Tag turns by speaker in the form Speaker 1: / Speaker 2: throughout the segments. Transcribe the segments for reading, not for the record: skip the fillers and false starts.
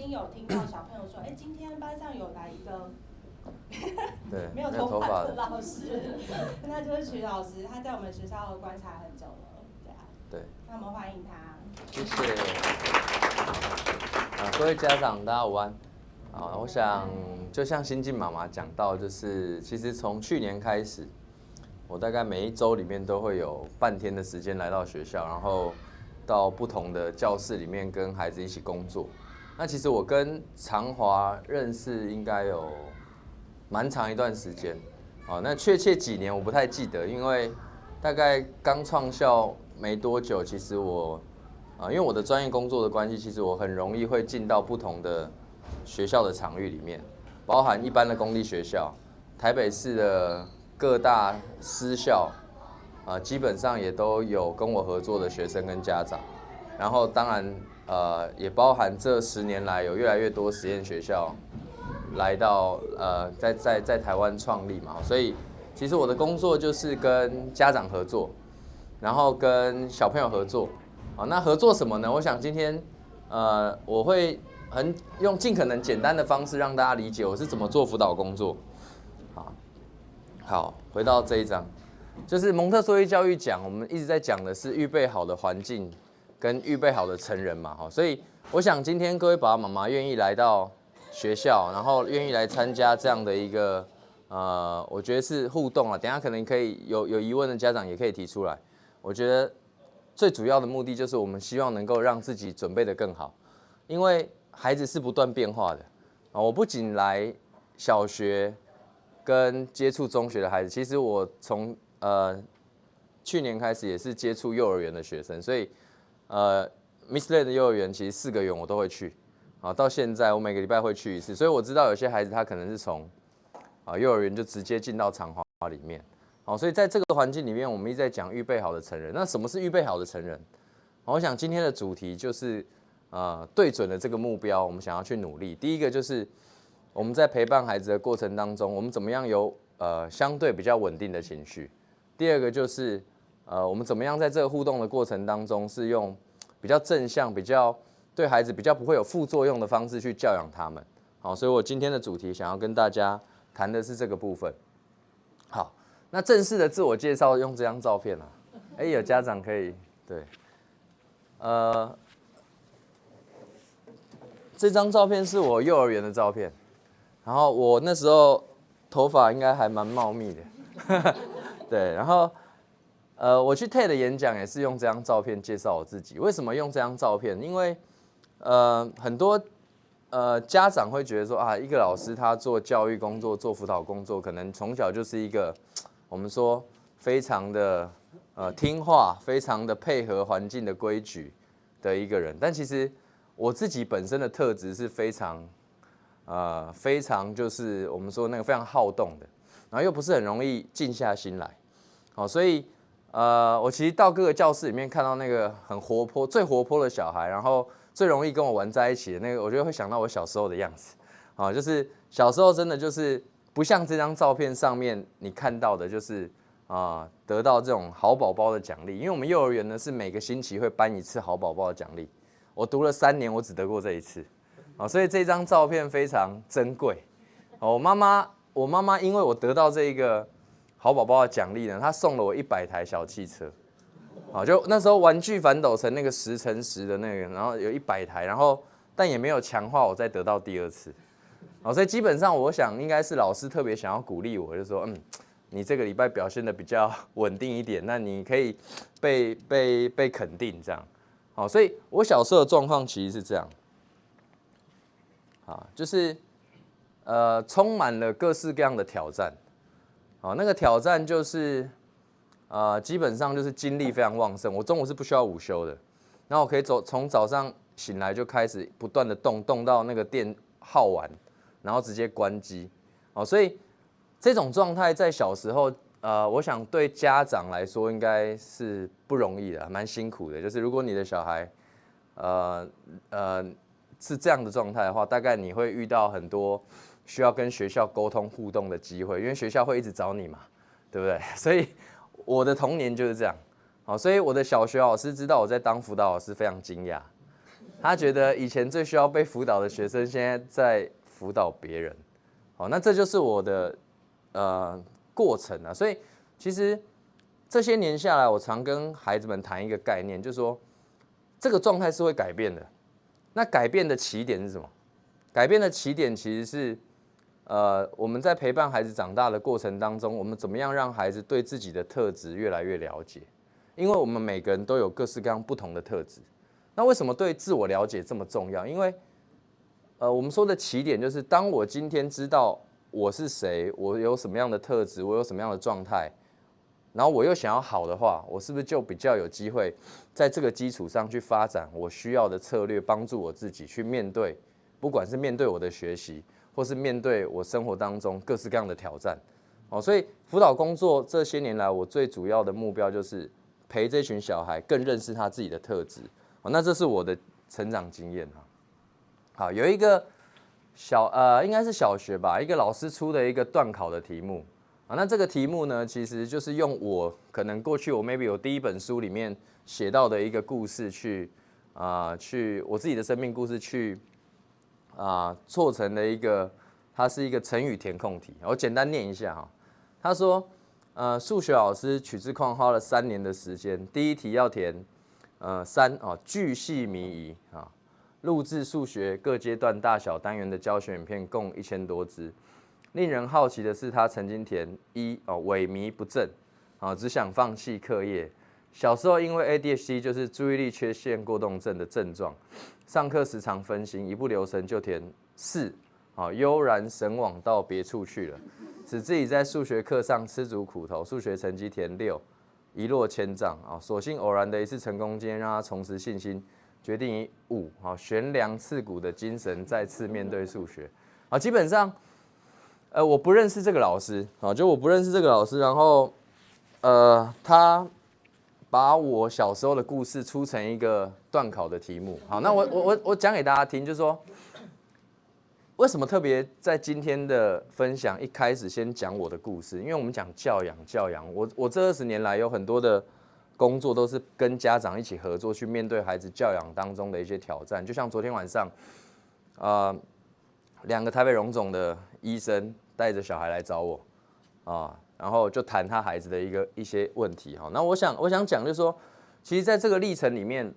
Speaker 1: 经有听到小朋友说，今天班上有来一个
Speaker 2: 对
Speaker 1: 没有头发的老师，那就是曲老师，他在我们学校观察很久了，对啊。
Speaker 2: 对。
Speaker 1: 那我们欢迎他。
Speaker 2: 谢谢。各位家长，大家午安。我想就像新进妈妈讲到，就是其实从去年开始，我大概每一周里面都会有半天的时间来到学校，然后到不同的教室里面跟孩子一起工作。那其实我跟长华认识应该有蛮长一段时间，那确切几年我不太记得，因为大概刚创校没多久，其实我因为我的专业工作的关系，其实我很容易会进到不同的学校的场域里面，包含一般的公立学校、台北市的各大私校，基本上也都有跟我合作的学生跟家长，然后当然也包含这10年来有越来越多实验学校来到在台湾创立嘛，所以其实我的工作就是跟家长合作，然后跟小朋友合作。那合作什么呢？我想今天我会用尽可能简单的方式让大家理解我是怎么做辅导工作。好，回到这一章，就是蒙特梭利教育奖，我们一直在讲的是预备好的环境跟预备好的成人嘛，所以我想今天各位爸爸妈妈愿意来到学校，然后愿意来参加这样的一个我觉得是互动啊。等一下可能可以有疑问的家长也可以提出来。我觉得最主要的目的就是我们希望能够让自己准备得更好，因为孩子是不断变化的。我不仅来小学跟接触中学的孩子，其实我从去年开始也是接触幼儿园的学生，所以Miss Lay 的幼儿园其实4个园我都会去，到现在我每个礼拜会去一次，所以我知道有些孩子他可能是从幼儿园就直接进到长华里面。所以在这个环境里面，我们一直在讲预备好的成人。那什么是预备好的成人？我想今天的主题就是对准了这个目标，我们想要去努力。第一个就是我们在陪伴孩子的过程当中，我们怎么样有相对比较稳定的情绪。第二个就是我们怎么样在这个互动的过程当中，是用比较正向、比较对孩子比较不会有副作用的方式去教养他们。所以我今天的主题想要跟大家谈的是这个部分。好。那正式的自我介绍用这张照片啊，有家长可以对，这张照片是我幼儿园的照片，然后我那时候头发应该还蛮茂密的，对，然后我去 TED 的演讲也是用这张照片介绍我自己。为什么用这张照片？因为很多家长会觉得说一个老师他做教育工作、做辅导工作，可能从小就是一个我们说非常的听话，非常的配合环境的规矩的一个人。但其实我自己本身的特质是非常就是我们说那个非常好动的，然后又不是很容易静下心来。所以我其实到各个教室里面看到那个很活泼、最活泼的小孩，然后最容易跟我玩在一起的那个，我觉得会想到我小时候的样子。就是小时候真的就是不像这张照片上面你看到的，就是得到这种好宝宝的奖励。因为我们幼儿园呢是每个星期会颁1次好宝宝的奖励，我读了3年，我只得过这1次，所以这张照片非常珍贵。我妈妈因为我得到这一个好宝宝的奖励呢，她送了我100台小汽车。就那时候玩具反斗城那个10×10的那个，然后有100台，然后但也没有强化我再得到第2次。所以基本上我想应该是老师特别想要鼓励我，就说你这个礼拜表现得比较稳定一点，那你可以被肯定这样。所以我小时候的状况其实是这样，就是充满了各式各样的挑战。那个挑战就是基本上就是精力非常旺盛，我中午是不需要午休的，然后我可以从早上醒来就开始不断的动到那个电耗完，然后直接关机。所以这种状态在小时候我想对家长来说应该是不容易的，蛮辛苦的。就是如果你的小孩是这样的状态的话，大概你会遇到很多需要跟学校沟通互动的机会，因为学校会一直找你嘛，对不对？所以我的童年就是这样。所以我的小学老师知道我在当辅导老师，非常惊讶。他觉得以前最需要被辅导的学生，现在在辅导别人。好，那这就是我的过程啊。所以其实这些年下来，我常跟孩子们谈一个概念，就是说这个状态是会改变的。那改变的起点是什么？改变的起点其实是我们在陪伴孩子长大的过程当中，我们怎么样让孩子对自己的特质越来越了解？因为我们每个人都有各式各样不同的特质。那为什么对自我了解这么重要？因为我们说的起点就是，当我今天知道我是谁，我有什么样的特质，我有什么样的状态，然后我又想要好的话，我是不是就比较有机会在这个基础上去发展我需要的策略，帮助我自己去面对，不管是面对我的学习，或是面对我生活当中各式各样的挑战。所以辅导工作这些年来，我最主要的目标就是陪这群小孩更认识他自己的特质。那这是我的成长经验。好，有一个应该是小学吧，一个老师出的一个段考的题目。那这个题目呢，其实就是用我可能过去我 maybe 我第一本书里面写到的一个故事去我自己的生命故事去做成了一个，它是一个成语填空题。我简单念一下哈。他说，数学老师取自框花了3年的时间，第一题要填巨细靡遗录制数学各阶段大小单元的教学影片共1000多支。令人好奇的是，他曾经填萎靡不振，只想放弃课业。小时候因为 ADHD 就是注意力缺陷过动症的症状，上课时常分心，一不留神就填4，悠然神往到别处去了，使自己在数学课上吃足苦头，数学成绩填6，一落千丈。所幸偶然的一次成功经验让他重拾信心，决定以5悬梁刺股的精神再次面对数学。基本上，我不认识这个老师，就我不认识这个老师，然后他把我小时候的故事出成一个段考的题目。好，那我讲给大家听，就是说为什么特别在今天的分享一开始先讲我的故事？因为我们讲教养，我这20年来有很多的工作都是跟家长一起合作，去面对孩子教养当中的一些挑战。就像昨天晚上2个台北荣总的医生带着小孩来找我然后就谈他孩子的一些问题。那我想讲就是说，其实在这个历程里面，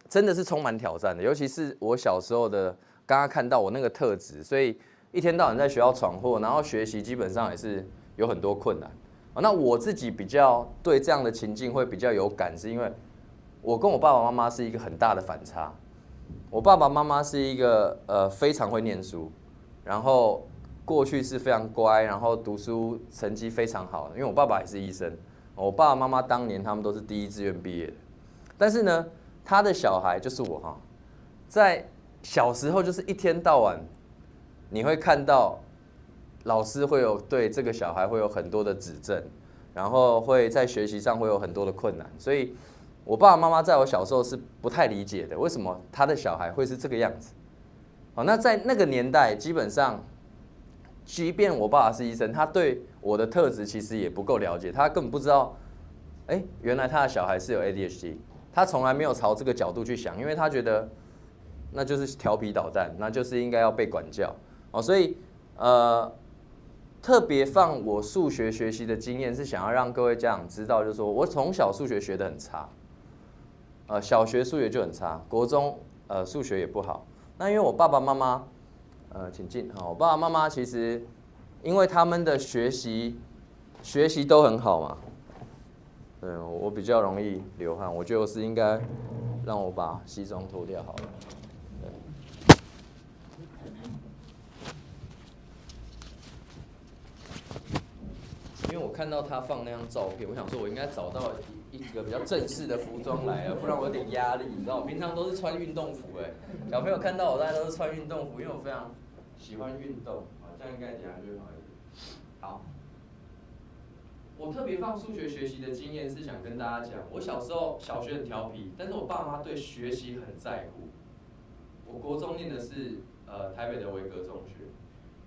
Speaker 2: 真的是充满挑战的。尤其是我小时候的，刚刚看到我那个特质，所以一天到晚在学校闯祸，然后学习基本上也是有很多困难。那我自己比较对这样的情境会比较有感，是因为我跟我爸爸妈妈是一个很大的反差。我爸爸妈妈是一个非常会念书，然后过去是非常乖，然后读书成绩非常好的。因为我爸爸也是医生，我爸爸妈妈当年他们都是第1志愿毕业的。但是呢，他的小孩就是我在小时候就是一天到晚，你会看到老师会有对这个小孩会有很多的指正，然后会在学习上会有很多的困难，所以我爸爸妈妈在我小时候是不太理解的，为什么他的小孩会是这个样子。那在那个年代，基本上，即便我爸爸是医生，他对我的特质其实也不够了解，他根本不知道，原来他的小孩是有 ADHD， 他从来没有朝这个角度去想，因为他觉得那就是调皮捣蛋，那就是应该要被管教。所以特别放我数学学习的经验，是想要让各位家长知道，就是说我从小数学学得很差，小学数学就很差，国中数学也不好。那因为我爸爸妈妈，请进。我爸爸妈妈其实因为他们的学习都很好嘛，对，我比较容易流汗，我就是应该让我把西装脱掉好了。因为我看到他放那张照片，我想说我应该找到一个比较正式的服装来了，不然我有点压力，你知道，我平常都是穿运动服小朋友看到我大家都是穿运动服，因为我非常喜欢运动，这样应该讲就好一点。好，我特别放数学学习的经验是想跟大家讲，我小时候小学很调皮，但是我爸妈对学习很在乎。我国中念的是台北的维格中学，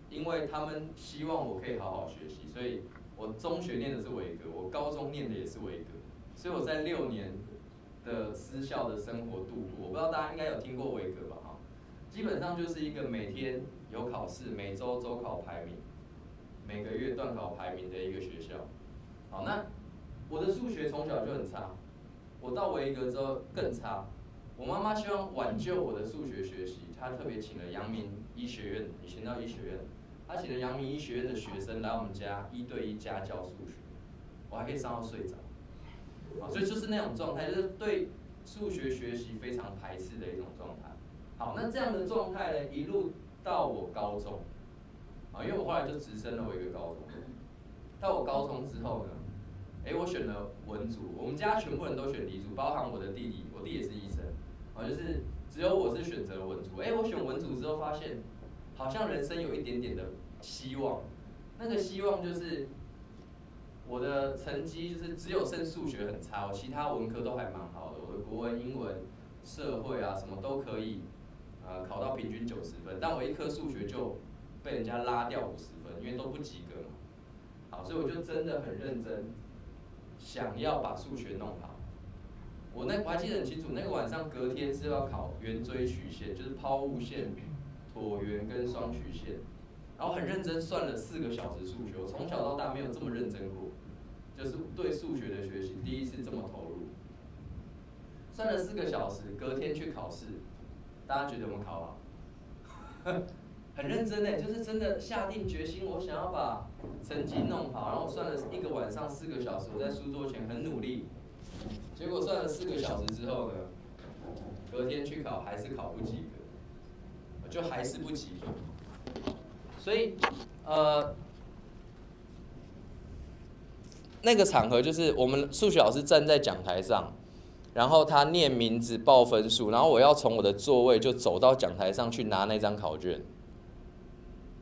Speaker 2: 因为他们希望我可以好好学习，所以我中学念的是维格，我高中念的也是维格，所以我在6年的私校的生活度过。我不知道大家应该有听过维格吧？哈，基本上就是一个每天有考试，每周周考排名，每个月段考排名的一个学校。好，那我的数学从小就很差，我到维格之后更差。我妈妈希望挽救我的数学学习，她特别请了阳明医学院，以前叫医学院，她请了阳明医学院的学生来我们家1对1家教数学，我还可以上到睡着。好，所以就是那种状态，就是对数学学习非常排斥的一种状态。好，那这样的状态呢，一路到我高中，啊，因为我后来就直升了我一个高中。到我高中之后呢，我选了文组，我们家全部人都选理组，包含我的弟弟，我弟也是医生，啊，就是只有我是选择了文组。我选文组之后发现，好像人生有一点点的希望，那个希望就是我的成绩就是只有剩数学很差，我其他文科都还蛮好的，我的国文、英文、社会啊什么都可以，考到平均90分，但我一科数学就被人家拉掉50分，因为都不及格嘛。好，所以我就真的很认真，想要把数学弄好。我还记得很清楚，那个晚上隔天是要考圆锥曲线，就是抛物线、椭圆跟双曲线，然后很认真算了4个小时数学。我从小到大没有这么认真过，就是对数学的学习第一次这么投入。算了4个小时，隔天去考试，大家觉得我们考好？很认真就是真的下定决心，我想要把成绩弄好。然后我算了1个晚上4个小时，我在书桌前很努力。结果算了4个小时之后呢，隔天去考还是考不及格，就还是不及格。所以那个场合就是我们数学老师站在讲台上，然后他念名字报分数，然后我要从我的座位就走到讲台上去拿那张考卷。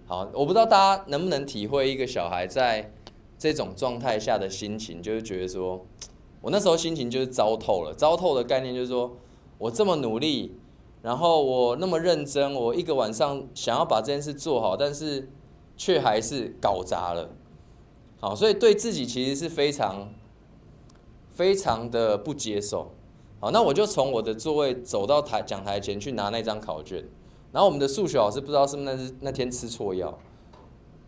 Speaker 2: 好，我不知道大家能不能体会一个小孩在这种状态下的心情，就是觉得说，我那时候心情就是糟透了。糟透的概念就是说，我这么努力，然后我那么认真，我1个晚上想要把这件事做好，但是却还是搞砸了。好，所以对自己其实是非常的不接受。好，那我就从我的座位走到讲台前去拿那张考卷。然后我们的数学老师不知道是不是那天吃错药，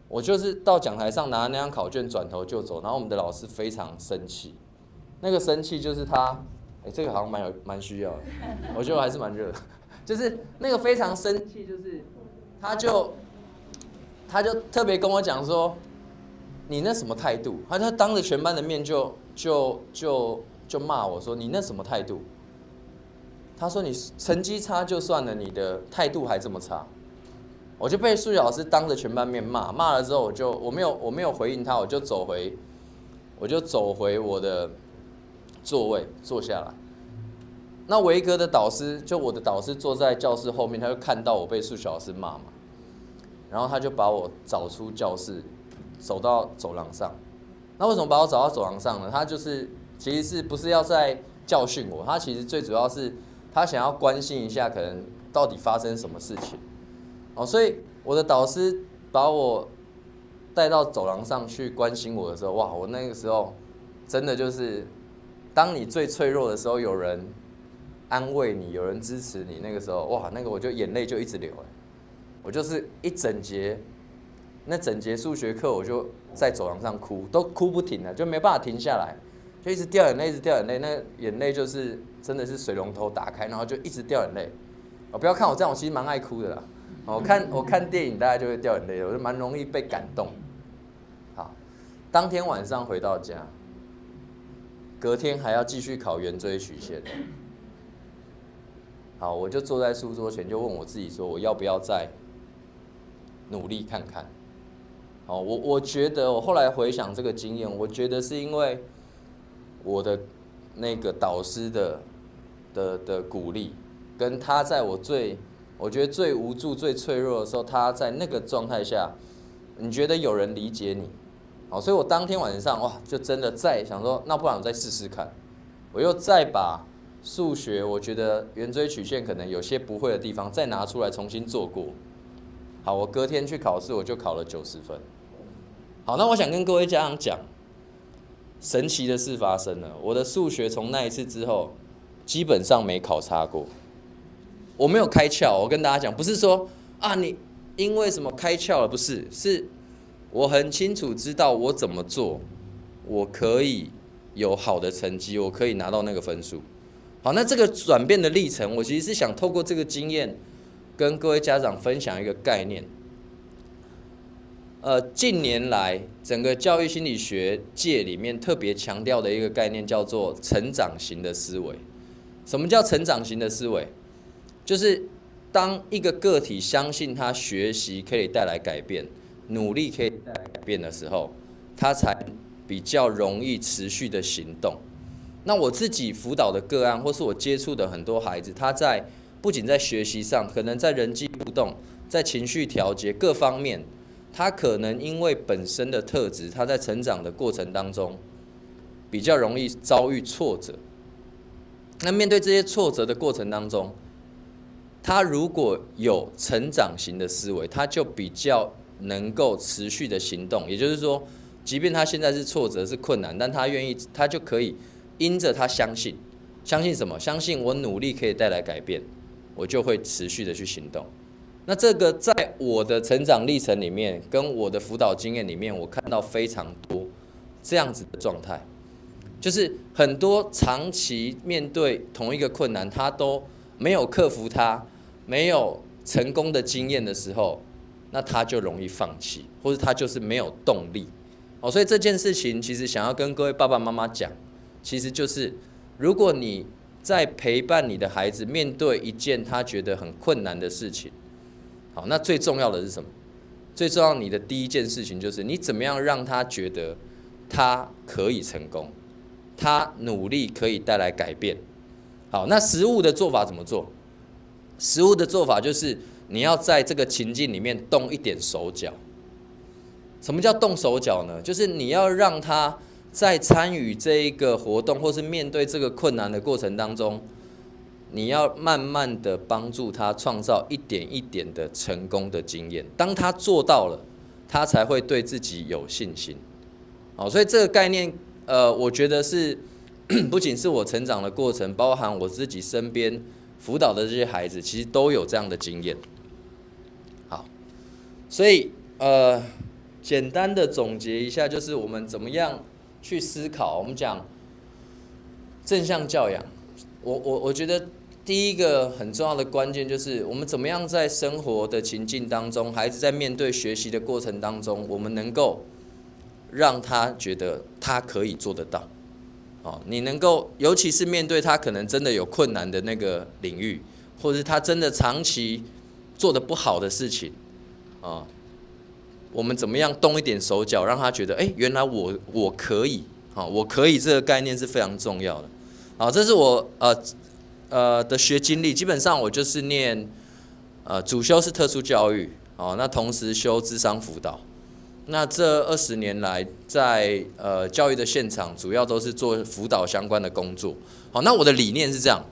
Speaker 2: 我就是到讲台上拿那张考卷转头就走，然后我们的老师非常生气，那个生气就是他，这个好像蛮需要的，我觉得还是蛮热的，就是那个非常生气，就是他就特别跟我讲说，你那什么态度？他当着全班的面就骂我说，你那什么态度？他说你成绩差就算了，你的态度还这么差，我就被数学老师当着全班面骂了之后，我没有回应他，我就走回我的座位坐下来。那维格的导师就我的导师坐在教室后面，他就看到我被数学老师骂嘛，然后他就把我找出教室，走到走廊上。那为什么把我找到走廊上呢？他就是其实不是要在教训我，他其实最主要是他想要关心一下，可能到底发生什么事情。所以我的导师把我带到走廊上去关心我的时候，哇，我那个时候真的就是，当你最脆弱的时候，有人安慰你，有人支持你，那个时候，哇，那个我就眼泪就一直流，我就是那整节数学课我就在走廊上哭，都哭不停了，就没办法停下来，就一直掉眼泪，一直掉眼泪，那眼泪就是真的是水龙头打开，然后就一直掉眼泪。不要看我这样，我其实蛮爱哭的啦。我看电影大概就会掉眼泪，我就蛮容易被感动。好，当天晚上回到家，隔天还要继续考圆锥曲线。好，我就坐在书桌前，就问我自己说，我要不要再努力看看？好，我觉得我后来回想这个经验，我觉得是因为我的那个导师的鼓励，跟他在我觉得最无助、最脆弱的时候，他在那个状态下，你觉得有人理解你，好，所以我当天晚上哇，就真的再想说，那不然我再试试看，我又再把数学，我觉得圆锥曲线可能有些不会的地方，再拿出来重新做过。好，我隔天去考试，我就考了90分。好，那我想跟各位家长讲，神奇的事发生了，我的数学从那一次之后，基本上没考察过。我没有开窍，我跟大家讲，不是说啊你因为什么开窍了，不是，是我很清楚知道我怎么做，我可以有好的成绩，我可以拿到那个分数。好，那这个转变的历程，我其实是想透过这个经验，跟各位家长分享一个概念。近年来整个教育心理学界里面特别强调的一个概念叫做成长型的思维。什么叫成长型的思维？就是当一个个体相信他学习可以带来改变，努力可以带来改变的时候，他才比较容易持续的行动。那我自己辅导的个案，或是我接触的很多孩子，他不仅在学习上，可能在人际互动、在情绪调节各方面，他可能因为本身的特质，他在成长的过程当中，比较容易遭遇挫折。那面对这些挫折的过程当中，他如果有成长型的思维，他就比较能够持续的行动。也就是说，即便他现在是挫折、是困难，但他愿意，他就可以因着他相信什么？相信我努力可以带来改变，我就会持续的去行动。那这个在我的成长历程里面，跟我的辅导经验里面，我看到非常多这样子的状态，就是很多长期面对同一个困难，他都没有克服它，没有成功的经验的时候，那他就容易放弃，或者他就是没有动力。所以这件事情其实想要跟各位爸爸妈妈讲，其实就是如果你在陪伴你的孩子面对一件他觉得很困难的事情，好，那最重要的是什么？最重要你的第一件事情就是你怎么样让他觉得他可以成功，他努力可以带来改变。好，那实务的做法怎么做？实务的做法就是你要在这个情境里面动一点手脚。什么叫动手脚呢？就是你要让他在参与这一个活动或是面对这个困难的过程当中，你要慢慢的帮助他创造一点一点的成功的经验。当他做到了，他才会对自己有信心。好，所以这个概念，我觉得是不仅是我成长的过程，包含我自己身边辅导的这些孩子，其实都有这样的经验。好，所以简单的总结一下，就是我们怎么样去思考。我们讲正向教养，我觉得第一个很重要的关键就是我们怎么样在生活的情境当中，孩子在面对学习的过程当中，我们能够让他觉得他可以做得到。你能够，尤其是面对他可能真的有困难的那个领域，或者是他真的长期做得不好的事情，我们怎么样动一点手脚，让他觉得，原来我可以，我可以这个概念是非常重要的。这是我的学经历，基本上我就是念主修是特殊教育，那同时修諮商辅导。那这20年来，在教育的现场，主要都是做辅导相关的工作。好，那我的理念是这样，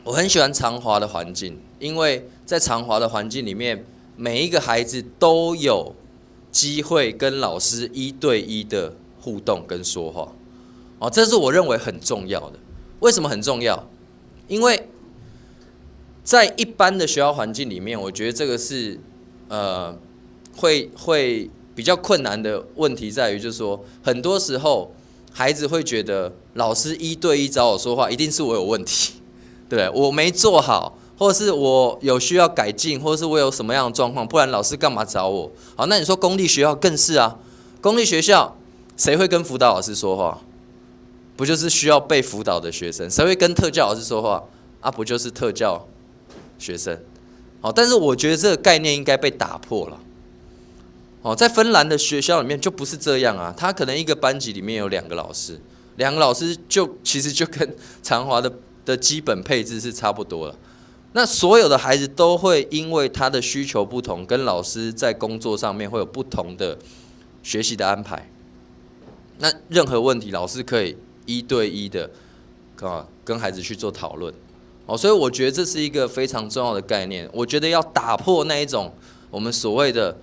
Speaker 2: 我很喜欢长华的环境，因为在长华的环境里面，每一个孩子都有机会跟老师1对1的互动跟说话。这是我认为很重要的。为什么很重要？因为在一般的学校环境里面，我觉得这个是会比较困难的问题在于，就是说很多时候孩子会觉得老师1对1找我说话，一定是我有问题，对不对？我没做好，或者是我有需要改进，或者是我有什么样的状况，不然老师干嘛找我？好，那你说公立学校更是啊，公立学校谁会跟辅导老师说话？不就是需要被辅导的学生？谁会跟特教老师说话？不就是特教学生？好，但是我觉得这个概念应该被打破了。在芬兰的学校里面就不是这样啊，他可能一个班级里面有2个老师，2个老师其实就跟长华的基本配置是差不多了。那所有的孩子都会因为他的需求不同，跟老师在工作上面会有不同的学习的安排。那任何问题，老师可以1对1的跟孩子去做讨论。所以我觉得这是一个非常重要的概念。我觉得要打破那一种我们所谓的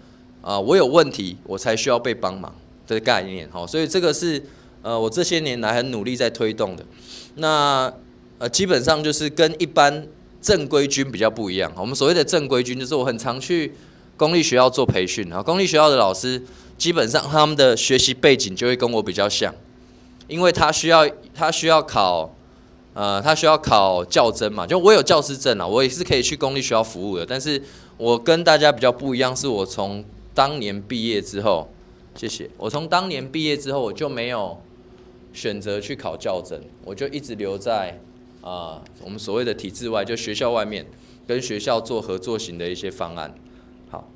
Speaker 2: 我有问题我才需要被帮忙的概念。所以这个是我这些年来很努力在推动的。那基本上就是跟一般正规军比较不一样。我们所谓的正规军，就是我很常去公立学校做培训，然后公立学校的老师基本上他们的学习背景就会跟我比较像，因为他需要考教甄嘛，就我有教师证啊，我也是可以去公立学校服务的，但是我跟大家比较不一样，是我从当年毕业之后，谢谢，我从当年毕业之后我就没有选择去考教甄，我就一直留在我们所谓的体制外，就学校外面跟学校做合作型的一些方案。好，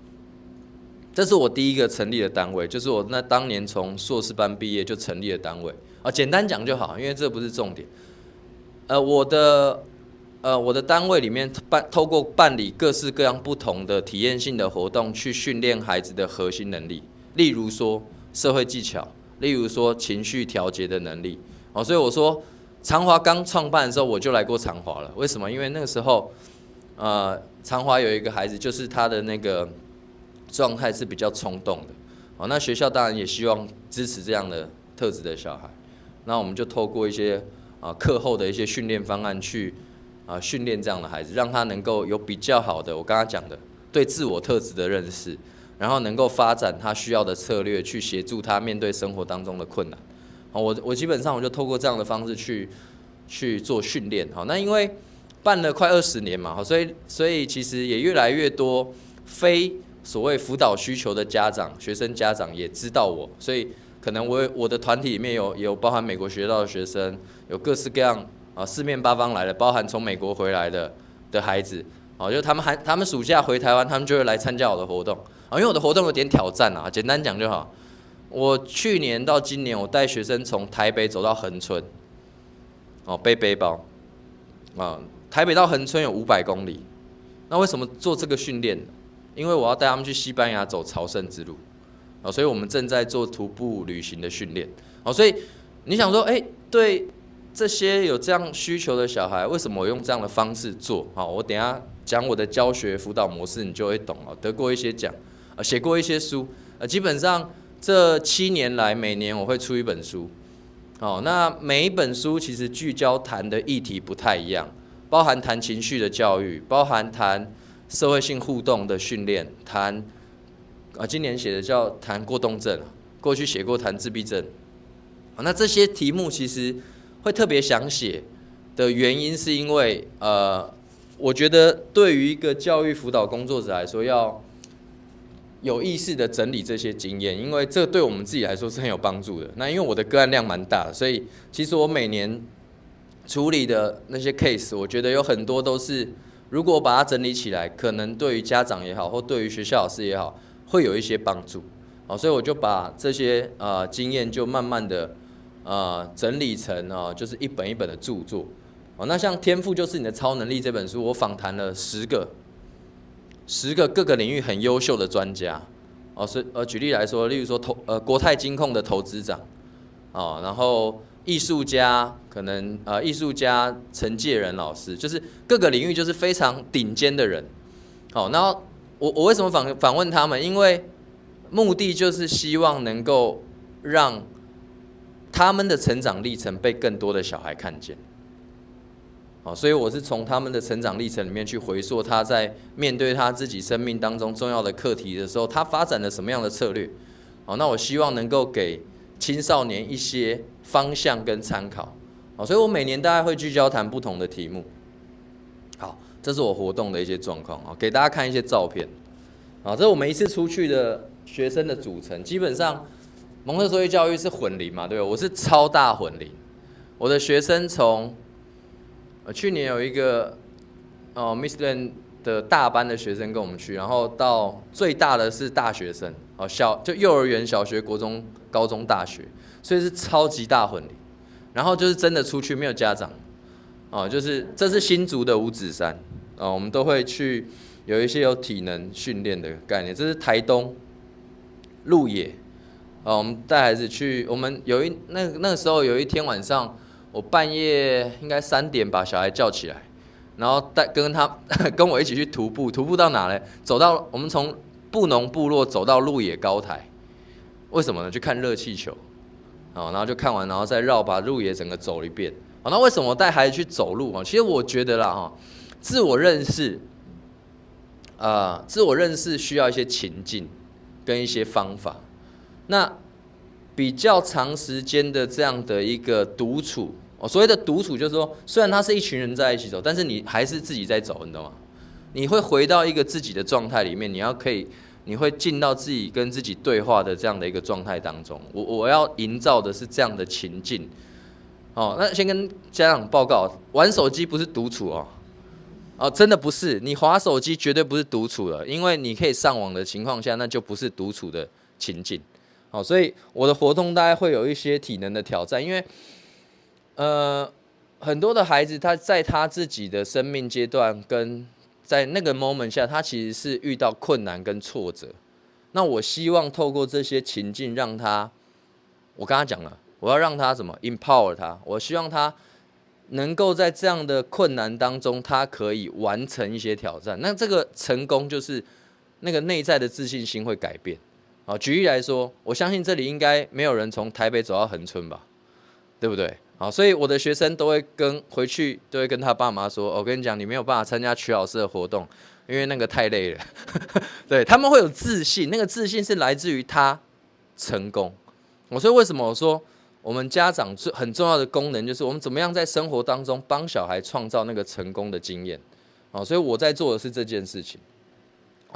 Speaker 2: 这是我第一个成立的单位，就是我那当年从硕士班毕业就成立的单位啊，简单讲就好，因为这不是重点。我的单位里面透过办理各式各样不同的体验性的活动，去训练孩子的核心能力，例如说社会技巧，例如说情绪调节的能力。所以我说长华刚创办的时候，我就来过长华了。为什么？因为那个时候，长华有一个孩子，就是他的那个状态是比较冲动的。那学校当然也希望支持这样的特质的小孩。那我们就透过一些课后的一些训练方案去训练这样的孩子，让他能够有比较好的我刚刚讲的对自我特质的认识，然后能够发展他需要的策略，去协助他面对生活当中的困难。我基本上我就透过这样的方式去做训练。那因为办了快20年嘛，所以其实也越来越多非所谓辅导需求的家长、学生家长也知道我，所以可能我的团体里面有包含美国学校的学生，有各式各样四面八方来的，包含从美国回来的孩子，就他们暑假回台湾，他们就会来参加我的活动，因为我的活动有点挑战啊，简单讲就好。我去年到今年，我带学生从台北走到恒春，背背包，台北到恒春有500公里。那为什么做这个训练？因为我要带他们去西班牙走朝圣之路，所以我们正在做徒步旅行的训练。所以你想说，对这些有这样需求的小孩，为什么我用这样的方式做？我等一下讲我的教学辅导模式，你就会懂了。得过一些奖，写过一些书，基本上这7年来，每年我会出一本书。那每一本书其实聚焦谈的议题不太一样，包含谈情绪的教育，包含谈社会性互动的训练，谈今年写的叫谈过动症，过去写过谈自闭症。那这些题目其实会特别想写的原因，是因为我觉得对于一个教育辅导工作者来说，要有意识的整理这些经验，因为这对我们自己来说是很有帮助的。那因为我的个案量蛮大的，所以其实我每年处理的那些 case， 我觉得有很多都是，如果我把它整理起来，可能对于家长也好，或对于学校老师也好，会有一些帮助。所以我就把这些经验就慢慢的整理成就是一本一本的著作。那像《天赋就是你的超能力》这本书，我访谈了10个各个领域很优秀的专家。举例来说，例如说国泰金控的投资长，然后艺术家，可能艺术家陈介仁老师，就是各个领域就是非常顶尖的人。然后我为什么访问他们？因为目的就是希望能够让他们的成长历程被更多的小孩看见。所以我是从他们的成长历程里面去回溯他在面对他自己生命当中重要的课题的时候，他发展了什么样的策略。那我希望能够给青少年一些方向跟参考。所以我每年大概会聚焦谈不同的题目。好，这是我活动的一些状况，给大家看一些照片。这是我们一次出去的学生的组成，基本上蒙特梭利教育是混龄嘛，对吧？我是超大混龄，我的学生从去年有一个Michelin 的大班的学生跟我们去，然后到最大的是大学生，就幼儿园、小学、国中、高中、大学，所以是超级大混龄。然后就是真的出去没有家长，就是这是新竹的五指山，我们都会去有一些有体能训练的概念。这是台东鹿野，我们带孩子去，我们那个时候有一天晚上，我半夜应该3点把小孩叫起来，然后跟我一起去徒步到哪呢？我们从布农部落走到鹿野高台，为什么呢？去看热气球。然后就看完，然后再把路也整个走一遍。那为什么带孩子去走路其实我觉得啦自我认识需要一些情境跟一些方法。那比较长时间的这样的一个独处，所谓的独处就是说，虽然他是一群人在一起走，但是你还是自己在走，你懂吗？你会回到一个自己的状态里面，你会进到自己跟自己对话的这样的一个状态当中。我要营造的是这样的情境。那先跟家长报告，玩手机不是独处真的不是，你滑手机绝对不是独处了，因为你可以上网的情况下，那就不是独处的情境。所以我的活动大概会有一些体能的挑战，因为很多的孩子他在他自己的生命阶段跟在那个 moment 下，他其实是遇到困难跟挫折。那我希望透过这些情境，让他，我刚刚讲了，我要让他empower 他，我希望他能够在这样的困难当中，他可以完成一些挑战。那这个成功就是那个内在的自信心会改变。举例来说，我相信这里应该没有人从台北走到恒春吧，对不对？所以我的学生回去都会跟他爸妈说，我跟你讲，你没有办法参加曲老师的活动，因为那个太累了。对，他们会有自信，那个自信是来自于他成功。所以为什么我说我们家长很重要的功能就是我们怎么样在生活当中帮小孩创造那个成功的经验。所以我在做的是这件事情。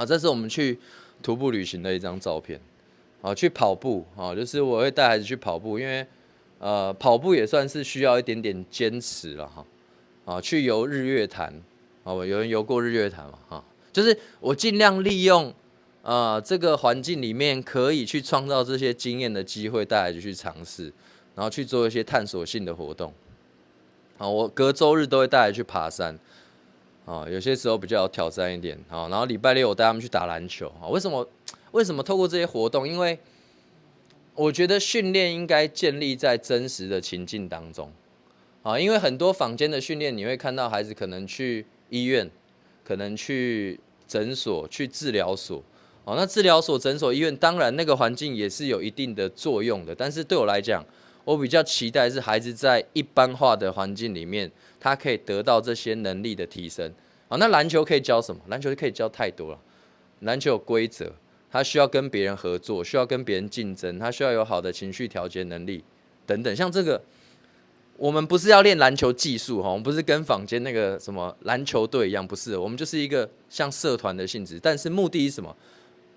Speaker 2: 这是我们去徒步旅行的一张照片。去跑步就是我会带孩子去跑步，因为跑步也算是需要一点点坚持了去游日月潭有人游过日月潭嘛就是我尽量利用这个环境里面可以去创造这些经验的机会，带孩子去尝试，然后去做一些探索性的活动。我隔周日都会带孩子去爬山有些时候比较有挑战一点然后礼拜六我带他们去打篮球为什么透过这些活动？因为我觉得训练应该建立在真实的情境当中因为很多坊间的训练，你会看到孩子可能去医院，可能去诊所、去治疗所那治疗所、诊所、医院，当然那个环境也是有一定的作用的，但是对我来讲，我比较期待是孩子在一般化的环境里面，他可以得到这些能力的提升那篮球可以教什么？篮球可以教太多了，篮球有规则。他需要跟别人合作，需要跟别人竞争，他需要有好的情绪调节能力等等。像这个，我们不是要练篮球技术我们不是跟坊间那个什么篮球队一样，不是，我们就是一个像社团的性质。但是目的是什么？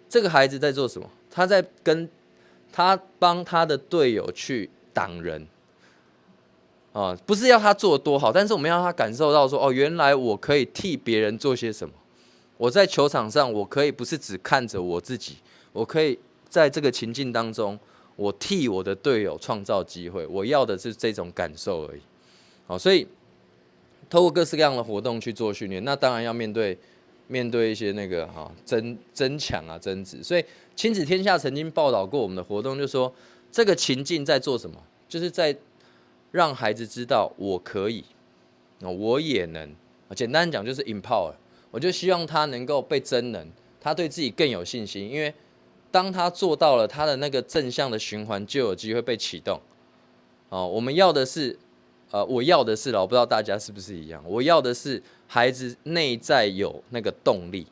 Speaker 2: 这个孩子在做什么？他帮他的队友去挡人不是要他做得多好，但是我们要让他感受到说原来我可以替别人做些什么。我在球场上，我可以不是只看着我自己，我可以在这个情境当中，我替我的队友创造机会。我要的是这种感受而已。所以透过各式各样的活动去做训练，那当然要面对一些那个争抢争执。所以亲子天下曾经报道过我们的活动，就是说这个情境在做什么，就是在让孩子知道我可以，我也能。简单讲就是 empower。我就希望他能够被增能，他对自己更有信心，因为当他做到了，他的那个正向的循环就有机会被启动。我们要的是，我要的是我不知道大家是不是一样，我要的是孩子内在有那个动力。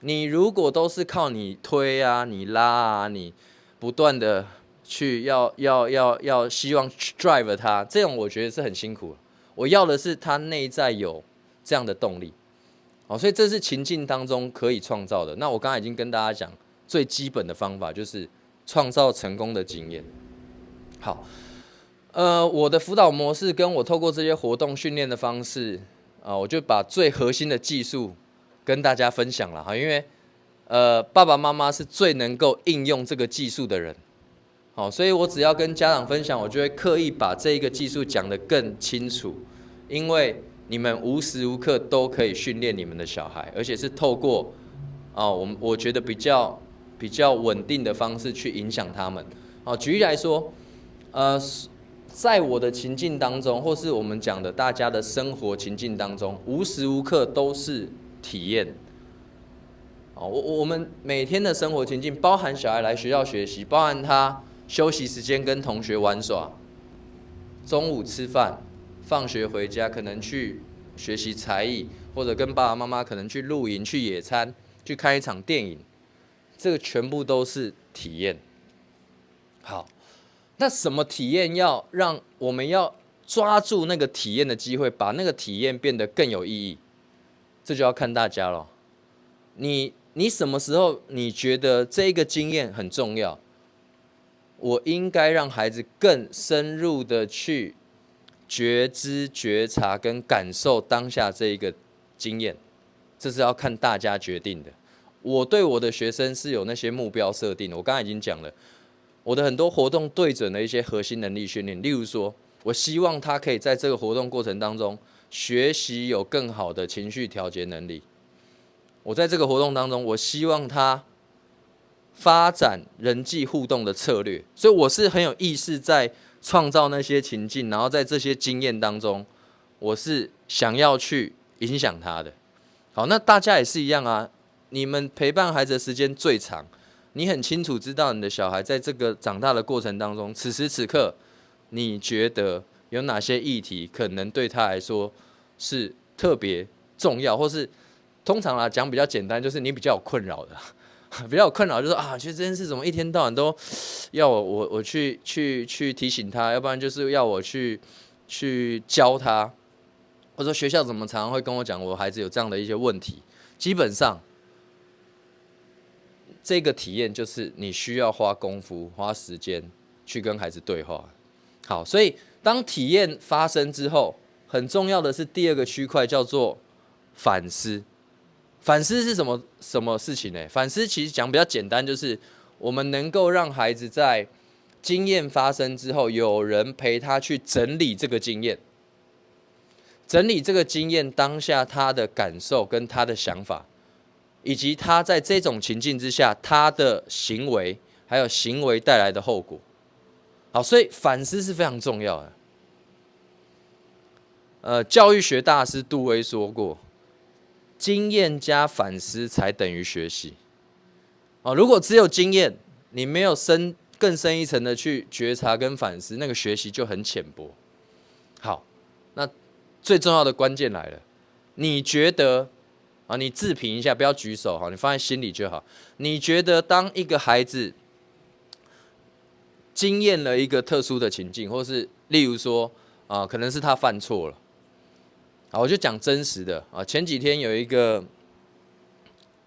Speaker 2: 你如果都是靠你推你拉你不断的去要希望 drive 他，这种我觉得是很辛苦的。我要的是他内在有这样的动力。所以这是情境当中可以创造的。那我刚才已经跟大家讲，最基本的方法就是创造成功的经验。好，我的辅导模式跟我透过这些活动训练的方式我就把最核心的技术跟大家分享了因为爸爸妈妈是最能够应用这个技术的人。所以我只要跟家长分享，我就会刻意把这个技术讲得更清楚，因为你们无时无刻都可以训练你们的小孩，而且是透过我觉得比较稳定的方式去影响他们。举例来说，在我的情境当中，或是我们讲的大家的生活情境当中，无时无刻都是体验。我们每天的生活情境，包含小孩来学校学习，包含他休息时间跟同学玩耍，中午吃饭，放学回家可能去学习才艺，或者跟爸爸妈妈可能去露营、去野餐、去看一场电影，这个全部都是体验。好，那什么体验要让我们要抓住那个体验的机会，把那个体验变得更有意义？这就要看大家了。你什么时候你觉得这个经验很重要？我应该让孩子更深入的去觉知、觉察跟感受当下这一个经验，这是要看大家决定的。我对我的学生是有那些目标设定的，我刚才已经讲了，我的很多活动对准了一些核心能力训练，例如说，我希望他可以在这个活动过程当中学习有更好的情绪调节能力。我在这个活动当中，我希望他发展人际互动的策略，所以我是很有意识在创造那些情境，然后在这些经验当中，我是想要去影响他的。好，那大家也是一样啊，你们陪伴孩子的时间最长，你很清楚知道你的小孩在这个长大的过程当中，此时此刻，你觉得有哪些议题可能对他来说是特别重要，或是通常啦讲比较简单，就是你比较有困扰的。比较有困扰就是啊，其实这件事怎么一天到晚都要我去提醒他，要不然就是要我去教他，或者说学校怎么常常会跟我讲我孩子有这样的一些问题。基本上这个体验就是你需要花功夫、花时间去跟孩子对话。好，所以当体验发生之后，很重要的是第二个区块叫做反思。反思是什么事情呢？反思其实讲比较简单，就是我们能够让孩子在经验发生之后，有人陪他去整理这个经验，整理这个经验当下他的感受跟他的想法，以及他在这种情境之下他的行为，还有行为带来的后果。好，所以反思是非常重要的。教育学大师杜威说过，经验加反思才等于学习。如果只有经验，你没有更深一层的去觉察跟反思，那个学习就很浅薄。好，那最重要的关键来了，你觉得你自评一下，不要举手，你放在心里就好。你觉得当一个孩子经验了一个特殊的情境，或是例如说可能是他犯错了。好，我就讲真实的前几天有一个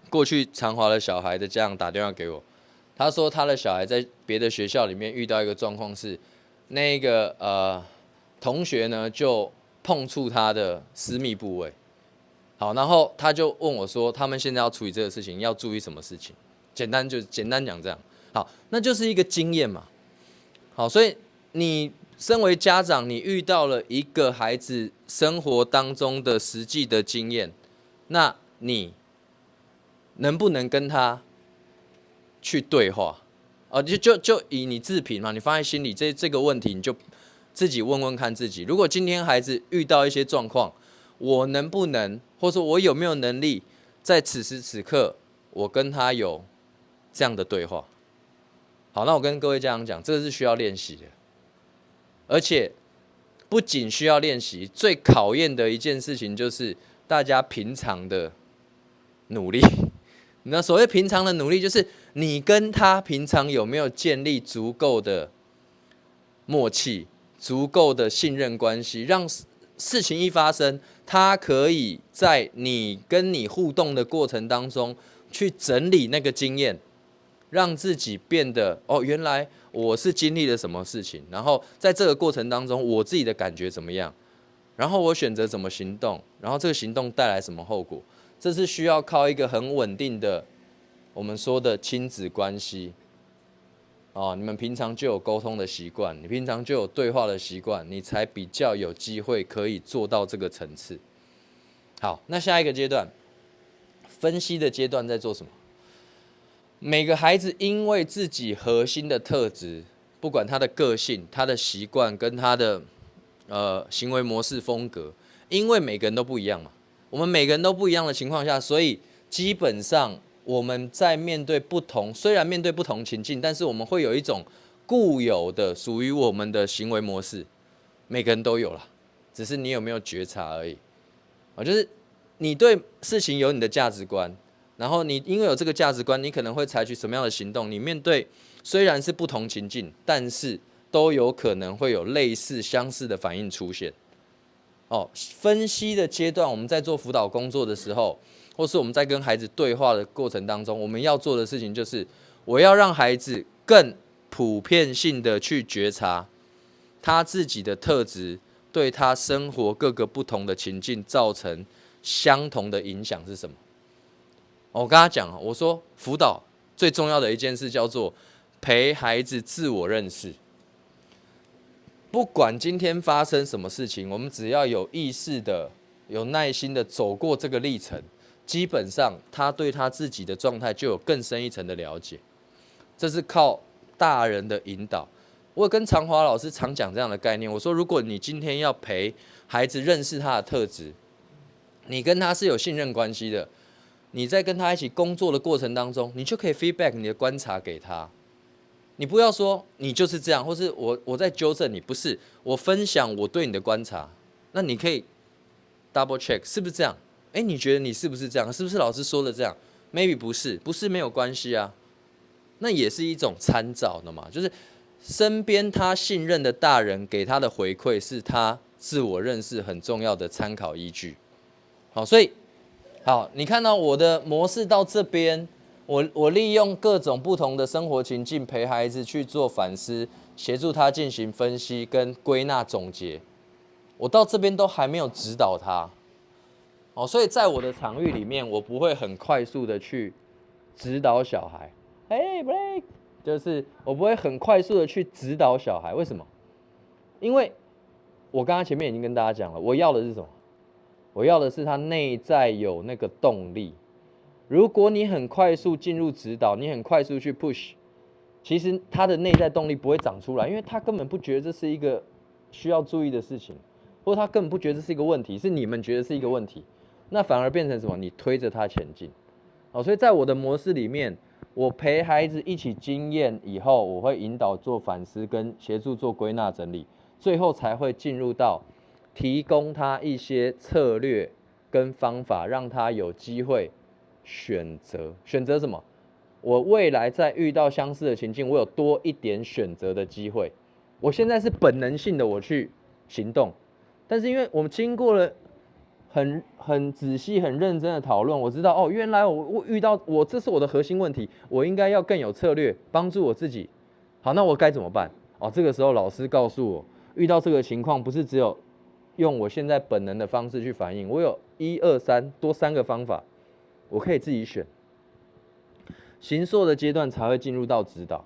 Speaker 2: 过去长华的小孩的家长打电话给我，他说他的小孩在别的学校里面遇到一个状况是，那个同学呢就碰触他的私密部位。好，然后他就问我说，他们现在要处理这个事情要注意什么事情？简单讲这样。好，那就是一个经验嘛。好，所以你身为家长，你遇到了一个孩子生活当中的实际的经验，那你能不能跟他去对话？就以你自评嘛，你放在心里这个问题，你就自己问问看自己。如果今天孩子遇到一些状况，我能不能，或者说我有没有能力，在此时此刻，我跟他有这样的对话？好，那我跟各位家长讲，这个是需要练习的。而且不仅需要练习，最考验的一件事情就是大家平常的努力。那所谓平常的努力，就是你跟他平常有没有建立足够的默契、足够的信任关系，让事情一发生，他可以在你跟你互动的过程当中去整理那个经验，让自己变得原来我是经历了什么事情，然后在这个过程当中，我自己的感觉怎么样，然后我选择怎么行动，然后这个行动带来什么后果，这是需要靠一个很稳定的我们说的亲子关系。你们平常就有沟通的习惯，你平常就有对话的习惯，你才比较有机会可以做到这个层次。好，那下一个阶段，分析的阶段在做什么？每个孩子因为自己核心的特质，不管他的个性、他的习惯跟他的行为模式风格，因为每个人都不一样嘛，我们每个人都不一样的情况下，所以基本上我们在面对不同，虽然面对不同情境，但是我们会有一种固有的属于我们的行为模式，每个人都有啦，只是你有没有觉察而已。就是你对事情有你的价值观，然后你因为有这个价值观，你可能会采取什么样的行动？你面对虽然是不同情境，但是都有可能会有类似相似的反应出现。分析的阶段，我们在做辅导工作的时候，或是我们在跟孩子对话的过程当中，我们要做的事情就是，我要让孩子更普遍性的去觉察他自己的特质对他生活各个不同的情境造成相同的影响是什么。我跟他讲，我说辅导最重要的一件事叫做陪孩子自我认识。不管今天发生什么事情，我们只要有意识的、有耐心的走过这个历程，基本上他对他自己的状态就有更深一层的了解。这是靠大人的引导。我有跟长华老师常讲这样的概念，我说如果你今天要陪孩子认识他的特质，你跟他是有信任关系的，你在跟他一起工作的过程当中，你就可以 feedback 你的观察给他。你不要说你就是这样，或是我在纠正你，不是，我分享我对你的观察，那你可以 double check 是不是这样？你觉得你是不是这样？是不是老师说的这样 ？Maybe 不是，不是没有关系啊，那也是一种参照的嘛，就是身边他信任的大人给他的回馈，是他自我认识很重要的参考依据。好，所以好，你看到我的模式到这边。我利用各种不同的生活情境陪孩子去做反思，协助他进行分析跟归纳总结。我到这边都还没有指导他，所以在我的场域里面，我不会很快速的去指导小孩。Break， 就是我不会很快速的去指导小孩。为什么？因为我刚刚前面已经跟大家讲了，我要的是什么？我要的是他内在有那个动力。如果你很快速进入指导，你很快速去 push， 其实他的内在动力不会长出来，因为他根本不觉得这是一个需要注意的事情，或者他根本不觉得这是一个问题，是你们觉得是一个问题，那反而变成什么？你推着他前进。所以在我的模式里面，我陪孩子一起经验以后，我会引导做反思跟协助做归纳整理，最后才会进入到提供他一些策略跟方法，让他有机会选择什么？我未来在遇到相似的情境，我有多一点选择的机会。我现在是本能性的我去行动，但是因为我们经过了很仔细、很认真的讨论，我知道原来我遇到这是我的核心问题，我应该要更有策略帮助我自己。好，那我该怎么办？这个时候老师告诉我，遇到这个情况不是只有用我现在本能的方式去反应，我有1、2、3多3个方法。我可以自己选，形塑的阶段才会进入到指导。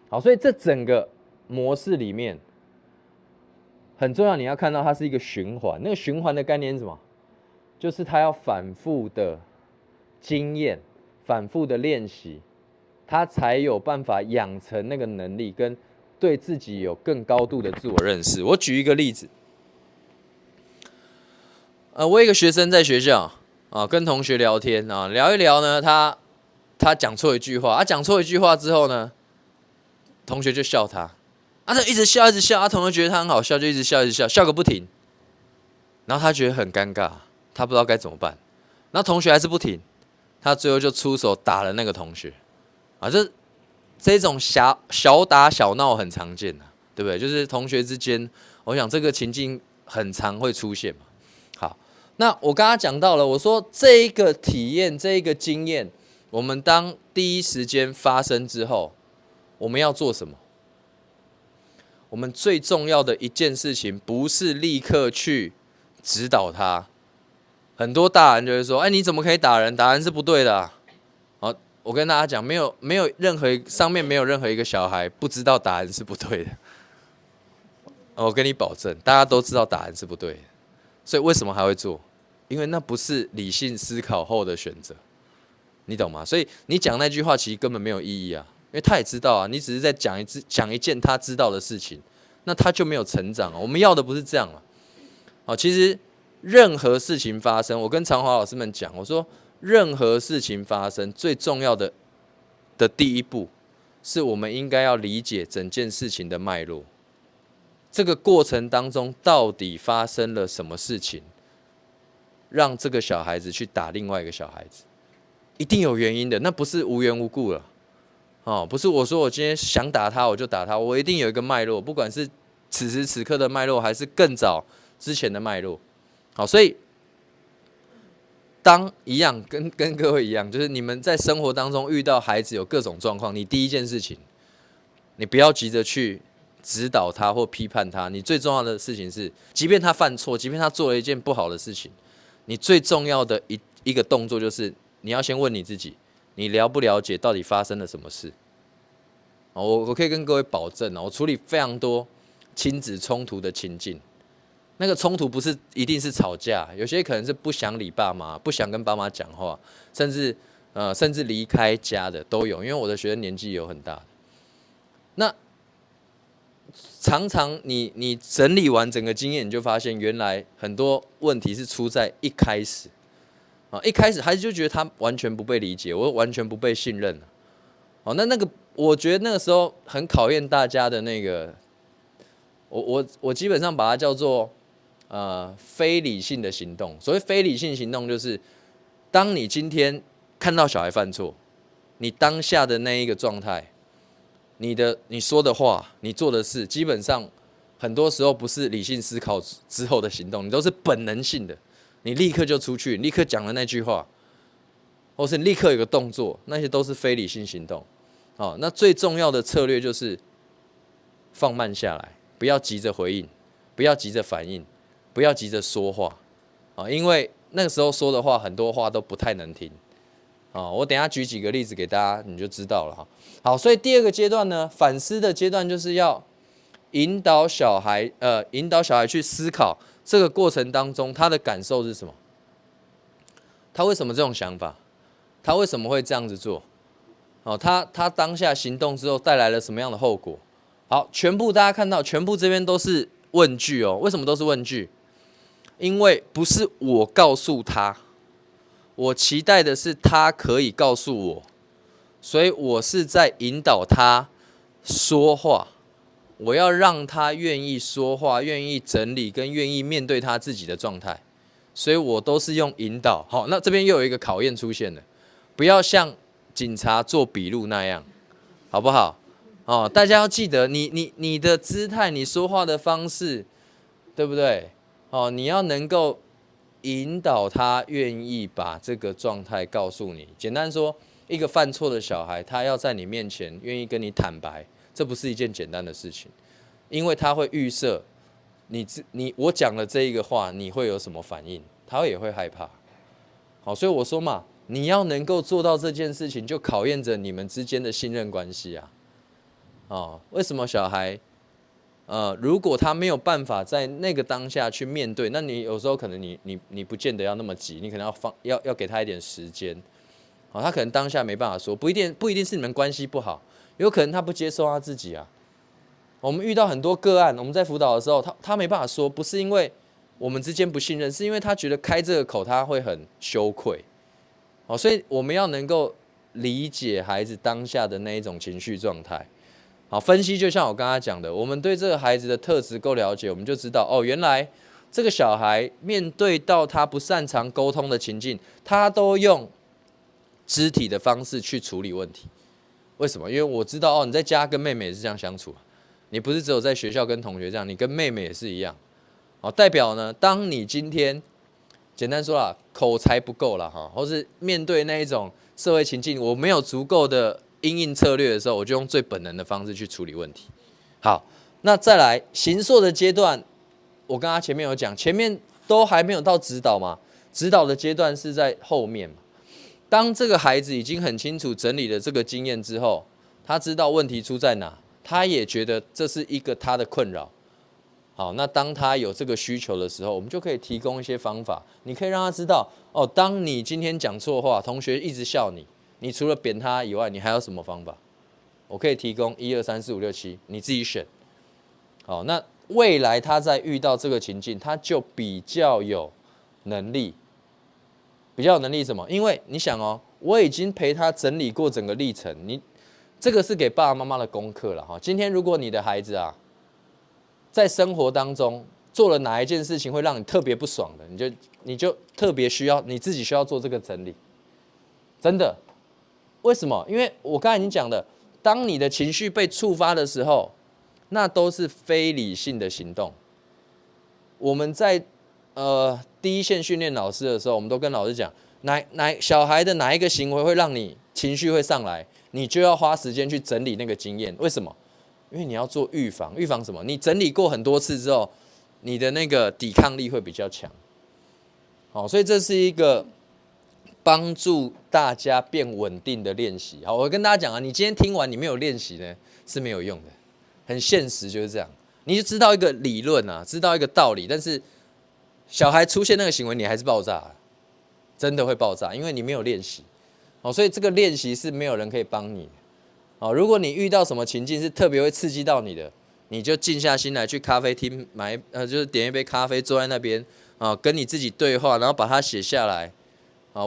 Speaker 2: 好，所以这整个模式里面很重要，你要看到它是一个循环。那个循环的概念是什么？就是它要反复的经验，反复的练习，它才有办法养成那个能力，跟对自己有更高度的自我认识。我举一个例子，我有一个学生在学校。跟同学聊天聊一聊呢，他讲错一句话，讲错一句话之后呢，同学就笑他，他一直笑一直笑，同学觉得他很好笑，就一直笑一直笑，笑个不停，然后他觉得很尴尬，他不知道该怎么办，然后同学还是不停，他最后就出手打了那个同学，这种小打小闹很常见对不对？就是同学之间，我想这个情境很常会出现嘛。好。那我刚刚讲到了，我说这一个体验，这一个经验，我们当第一时间发生之后，我们要做什么？我们最重要的一件事情，不是立刻去指导他。很多大人就会说：“你怎么可以打人？打人是不对的啊。”好，我跟大家讲，没有任何上面没有任何一个小孩不知道打人是不对的。我跟你保证，大家都知道打人是不对的。所以为什么还会做？因为那不是理性思考后的选择，你懂吗？所以你讲那句话其实根本没有意义啊，因为他也知道啊，你只是在讲一件他知道的事情，那他就没有成长。我们要的不是这样嘛。其实任何事情发生，我跟长华老师们讲，我说任何事情发生最重要的第一步，是我们应该要理解整件事情的脉络。这个过程当中到底发生了什么事情，让这个小孩子去打另外一个小孩子，一定有原因的，那不是无缘无故了。不是我说我今天想打他我就打他，我一定有一个脉络，不管是此时此刻的脉络，还是更早之前的脉络。好，所以当一样跟各位一样，就是你们在生活当中遇到孩子有各种状况，你第一件事情，你不要急着去指导他或批判他，你最重要的事情是，即便他犯错，即便他做了一件不好的事情，你最重要的一个动作就是你要先问你自己，你了不了解到底发生了什么事？我可以跟各位保证，我处理非常多亲子冲突的情境，那个冲突不是一定是吵架，有些可能是不想理爸妈，不想跟爸妈讲话，甚至离开家的都有，因为我的学生年纪有很大的。那常常你整理完整个经验，你就发现原来很多问题是出在一开始。一开始孩子就觉得他完全不被理解，我完全不被信任。那个我觉得那个时候很考验大家的那个，我基本上把它叫做非理性的行动。所谓非理性行动，就是当你今天看到小孩犯错，你当下的那一个状态，你说的话，你做的事，基本上很多时候不是理性思考之后的行动，你都是本能性的。你立刻就出去，立刻讲了那句话，或是你立刻有个动作，那些都是非理性行动。那最重要的策略就是放慢下来，不要急着回应，不要急着反应，不要急着说话，因为那个时候说的话，很多话都不太能听。我等一下举几个例子给大家，你就知道了。好，所以第二个阶段呢，反思的阶段就是要引导小孩去思考这个过程当中他的感受是什么，他为什么这种想法，他为什么会这样子做，他当下行动之后带来了什么样的后果。好，全部大家看到，全部这边都是问句哦。为什么都是问句？因为不是我告诉他，我期待的是他可以告诉我，所以我是在引导他说话，我要让他愿意说话，愿意整理，跟愿意面对他自己的状态，所以我都是用引导。好，那这边又有一个考验出现了，不要像警察做笔录那样，好不好？大家要记得，你的姿态，你说话的方式，对不对？你要能够引导他愿意把这个状态告诉你。简单说，一个犯错的小孩，他要在你面前愿意跟你坦白，这不是一件简单的事情，因为他会预设我讲了这一个话，你会有什么反应，他也会害怕。好，所以我说嘛，你要能够做到这件事情，就考验着你们之间的信任关系啊。为什么小孩如果他没有办法在那个当下去面对，那你有时候可能你不见得要那么急，你可能要给他一点时间。他可能当下没办法说，不一定是你们关系不好，有可能他不接受他自己啊。我们遇到很多个案，我们在辅导的时候，他没办法说，不是因为我们之间不信任，是因为他觉得开这个口他会很羞愧。所以我们要能够理解孩子当下的那一种情绪状态。好，分析就像我刚才讲的，我们对这个孩子的特质够了解，我们就知道原来这个小孩面对到他不擅长沟通的情境，他都用肢体的方式去处理问题。为什么？因为我知道你在家跟妹妹也是这样相处，你不是只有在学校跟同学这样，你跟妹妹也是一样。代表呢，当你今天简单说啦，口才不够啦，或是面对那一种社会情境，我没有足够的因应策略的时候，我就用最本能的方式去处理问题。好，那再来形塑的阶段，我刚刚前面有讲，前面都还没有到指导嘛，指导的阶段是在后面嘛。当这个孩子已经很清楚整理了这个经验之后，他知道问题出在哪，他也觉得这是一个他的困扰。好，那当他有这个需求的时候，我们就可以提供一些方法，你可以让他知道当你今天讲错话，同学一直笑你，你除了扁他以外，你还有什么方法？我可以提供1、2、3、4、5、6、7，你自己选。好，那未来他在遇到这个情境，他就比较有能力。比较有能力什么？因为你想我已经陪他整理过整个历程，这个是给爸爸妈妈的功课了哈。今天如果你的孩子啊，在生活当中做了哪一件事情会让你特别不爽的，你就特别需要你自己需要做这个整理，真的。为什么？因为我刚才已经讲了，当你的情绪被触发的时候，那都是非理性的行动。我们在第一线训练老师的时候，我们都跟老师讲，小孩的哪一个行为会让你情绪会上来，你就要花时间去整理那个经验。为什么？因为你要做预防，预防什么？你整理过很多次之后，你的那个抵抗力会比较强。好，所以这是一个帮助大家变稳定的练习。好，我跟大家讲啊，你今天听完你没有练习呢，是没有用的。很现实就是这样，你就知道一个理论啊，知道一个道理，但是小孩出现那个行为，你还是爆炸了，真的会爆炸，因为你没有练习。所以这个练习是没有人可以帮你的。如果你遇到什么情境是特别会刺激到你的，你就静下心来去咖啡厅就是点一杯咖啡，坐在那边跟你自己对话，然后把它写下来。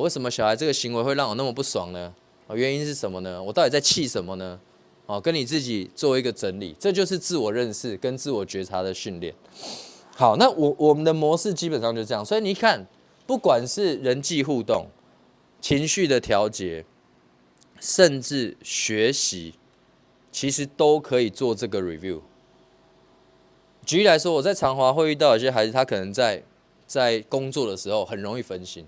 Speaker 2: 为什么小孩这个行为会让我那么不爽呢？原因是什么呢？我到底在气什么呢？跟你自己做一个整理，这就是自我认识跟自我觉察的训练。好，那我们的模式基本上就这样，所以你看，不管是人际互动、情绪的调节，甚至学习，其实都可以做这个 review。举例来说，我在长华会遇到有些孩子，他可能在工作的时候很容易分心。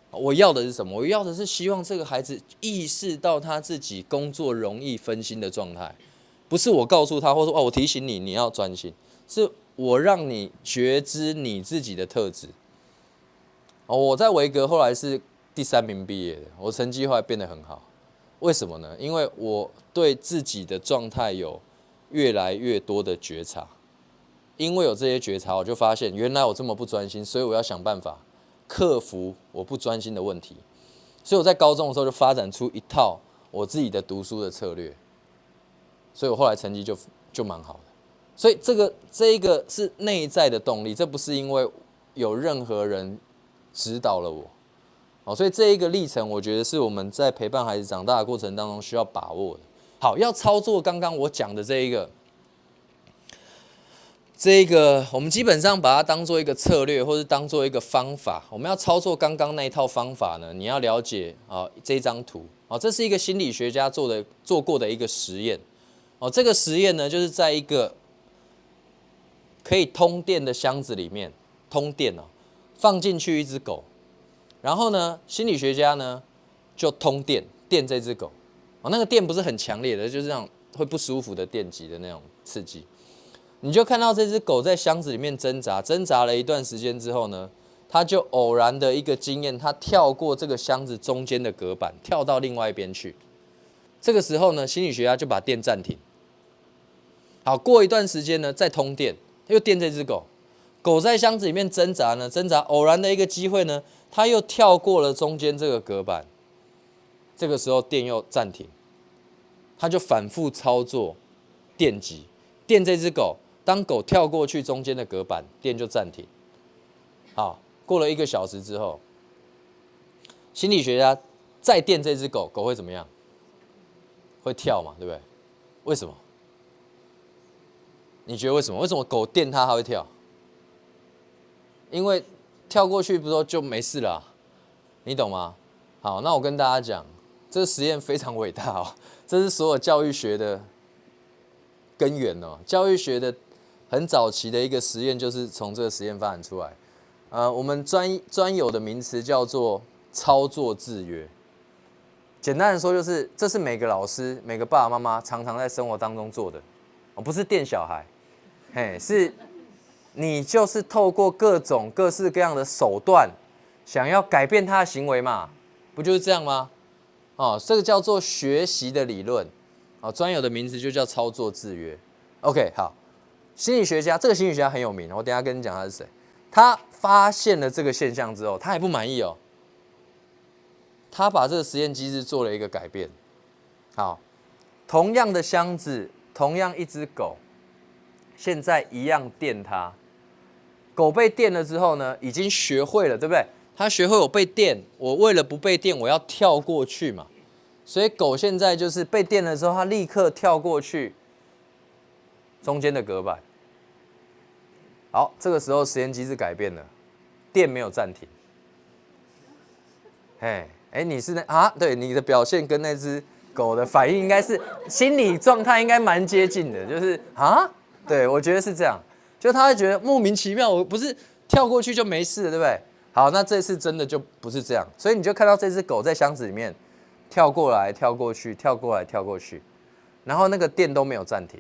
Speaker 2: 我要的是什么？我要的是希望这个孩子意识到他自己工作容易分心的状态，不是我告诉他，或者说我提醒你要专心，是我让你觉知你自己的特质。我在维格后来是第3名毕业的，我成绩后来变得很好。为什么呢？因为我对自己的状态有越来越多的觉察，因为有这些觉察，我就发现原来我这么不专心，所以我要想办法克服我不专心的问题，所以我在高中的时候就发展出一套我自己的读书的策略，所以我后来成绩就蛮好的。所以这一个是内在的动力，这不是因为有任何人指导了我。所以这一个历程，我觉得是我们在陪伴孩子长大的过程当中需要把握的。好，要操作刚刚我讲的这一个，我们基本上把它当做一个策略，或是当做一个方法。我们要操作刚刚那一套方法呢，你要了解这张图。这是一个心理学家做过的一个实验。这个实验呢，就是在一个可以通电的箱子里面，通电放进去一只狗，然后呢，心理学家呢就通电这只狗。那个电不是很强烈的，就是那种会不舒服的电击的那种刺激。你就看到这只狗在箱子里面挣扎了一段时间之后呢，它就偶然的一个经验，它跳过这个箱子中间的隔板，跳到另外一边去。这个时候呢，心理学家就把电暂停。好，过一段时间呢，再通电，又电这只狗。狗在箱子里面挣扎，偶然的一个机会呢，它又跳过了中间这个隔板。这个时候电又暂停，它就反复操作电击，电这只狗。当狗跳过去中间的隔板，电就暂停。好，过了1个小时之后，心理学家再电这只狗，狗会怎么样？会跳嘛，对不对？为什么？你觉得为什么？为什么狗电它会跳？因为跳过去不是就没事了你懂吗？好，那我跟大家讲，这个实验非常伟大这是所有教育学的根源教育学的很早期的一个实验，就是从这个实验发展出来。我们专有的名词叫做操作制约。简单的说，就是这是每个老师、每个爸爸妈妈常常在生活当中做的，不是电小孩，是你就是透过各式各样的手段，想要改变他的行为嘛，不就是这样吗？这个叫做学习的理论，专有的名词就叫操作制约。OK， 好。这个心理学家很有名，我等一下跟你讲他是谁。他发现了这个现象之后，他还不满意他把这个实验机制做了一个改变。好，同样的箱子，同样一只狗，现在一样电它。狗被电了之后呢，已经学会了，对不对？它学会我被电，我为了不被电，我要跳过去嘛。所以狗现在就是被电了之后，它立刻跳过去中间的隔板。好，这个时候实验机制改变了，电没有暂停。你是对，你的表现跟那只狗的反应应该是心理状态应该蛮接近的，就是对，我觉得是这样，就他会觉得莫名其妙，我不是跳过去就没事了，对不对？好，那这次真的就不是这样，所以你就看到这只狗在箱子里面跳过来、跳过去、跳过来、跳过去，然后那个电都没有暂停。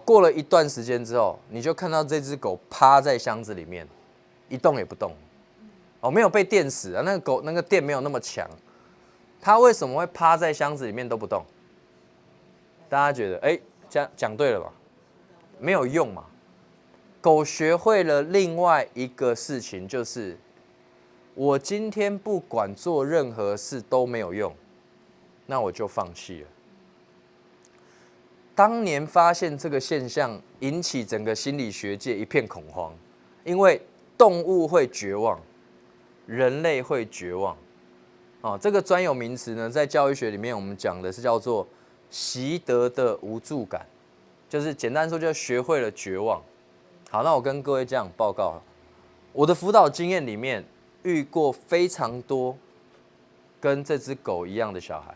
Speaker 2: 过了一段时间之后，你就看到这只狗趴在箱子里面，一动也不动。没有被电死啊，那个狗那个电没有那么强，它为什么会趴在箱子里面都不动？大家觉得，讲对了吧？没有用嘛。狗学会了另外一个事情，就是我今天不管做任何事都没有用，那我就放弃了。当年发现这个现象，引起整个心理学界一片恐慌，因为动物会绝望，人类会绝望。这个专有名词呢，在教育学里面我们讲的是叫做习得的无助感，就是简单说，就学会了绝望。好，那我跟各位这样报告，我的辅导经验里面遇过非常多跟这只狗一样的小孩，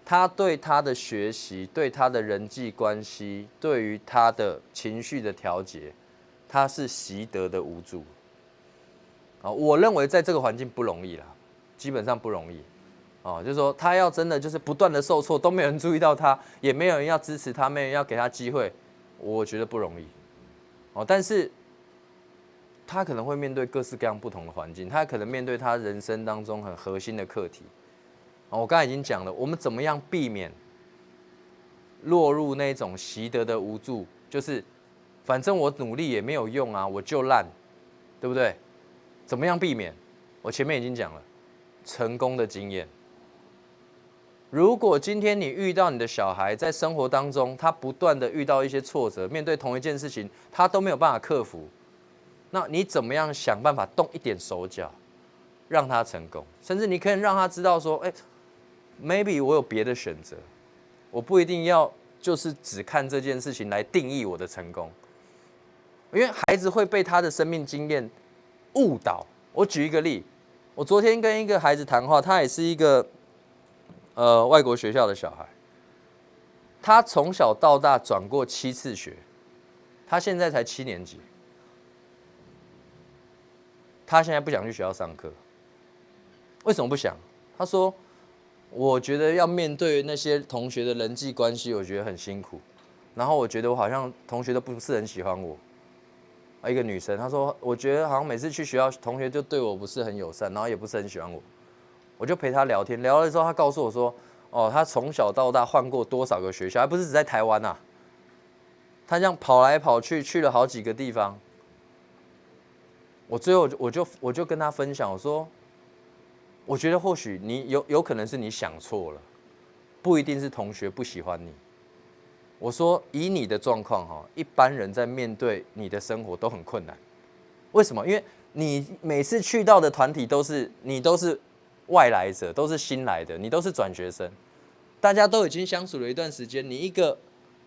Speaker 2: 他对他的学习、对他的人际关系、对于他的情绪的调节，他是习得的无助。我认为在这个环境不容易啦，基本上不容易。就是说他要真的就是不断的受挫，都没有人注意到他，也没有人要支持他，没有人要给他机会，我觉得不容易。但是他可能会面对各式各样不同的环境，他可能面对他人生当中很核心的课题。我刚才已经讲了，我们怎么样避免落入那种习得的无助，就是反正我努力也没有用啊，我就烂，对不对？怎么样避免？我前面已经讲了，成功的经验。如果今天你遇到你的小孩在生活当中，他不断的遇到一些挫折，面对同一件事情，他都没有办法克服，那你怎么样想办法动一点手脚，让他成功？甚至你可以让他知道说，maybe 我有别的选择，我不一定要就是只看这件事情来定义我的成功，因为孩子会被他的生命经验误导。我举一个例，我昨天跟一个孩子谈话，他也是一个外国学校的小孩，他从小到大转过7次学，他现在才7年级，他现在不想去学校上课，为什么不想？他说，我觉得要面对那些同学的人际关系，我觉得很辛苦，然后我觉得我好像同学都不是很喜欢我。一个女生，她说，我觉得好像每次去学校，同学就对我不是很友善，然后也不是很喜欢我。我就陪她聊天，聊了之后，她告诉我说，她从小到大换过多少个学校，还不是只在台湾啊，她这样跑来跑去，去了好几个地方。我最后我就跟她分享，我说，我觉得或许你有可能是你想错了，不一定是同学不喜欢你。我说，以你的状况一般人在面对你的生活都很困难。为什么？因为你每次去到的团体都是外来者，都是新来的，你都是转学生，大家都已经相处了一段时间，你一个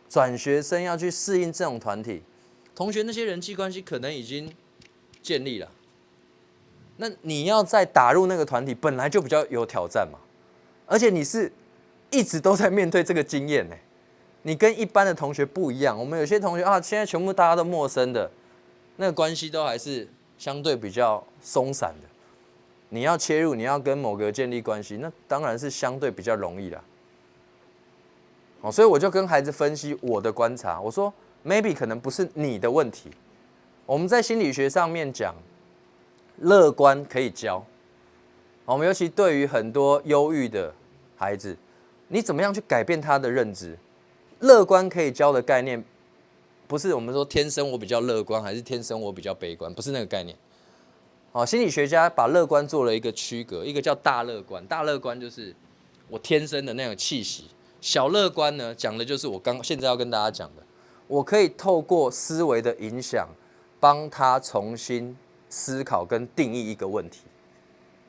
Speaker 2: 转学生要去适应这种团体，同学那些人际关系可能已经建立了，那你要再打入那个团体，本来就比较有挑战嘛，而且你是一直都在面对这个经验呢。你跟一般的同学不一样，我们有些同学现在全部大家都陌生的，那个关系都还是相对比较松散的。你要切入，你要跟某个建立关系，那当然是相对比较容易啦。所以我就跟孩子分析我的观察，我说 maybe 可能不是你的问题。我们在心理学上面讲，乐观可以教。我们尤其对于很多忧郁的孩子，你怎么样去改变他的认知？乐观可以教的概念，不是我们说天生我比较乐观，还是天生我比较悲观，不是那个概念。心理学家把乐观做了一个区隔，一个叫大乐观，大乐观就是我天生的那种气息；小乐观呢，讲的就是我现在要跟大家讲的，我可以透过思维的影响，帮他重新思考跟定义一个问题。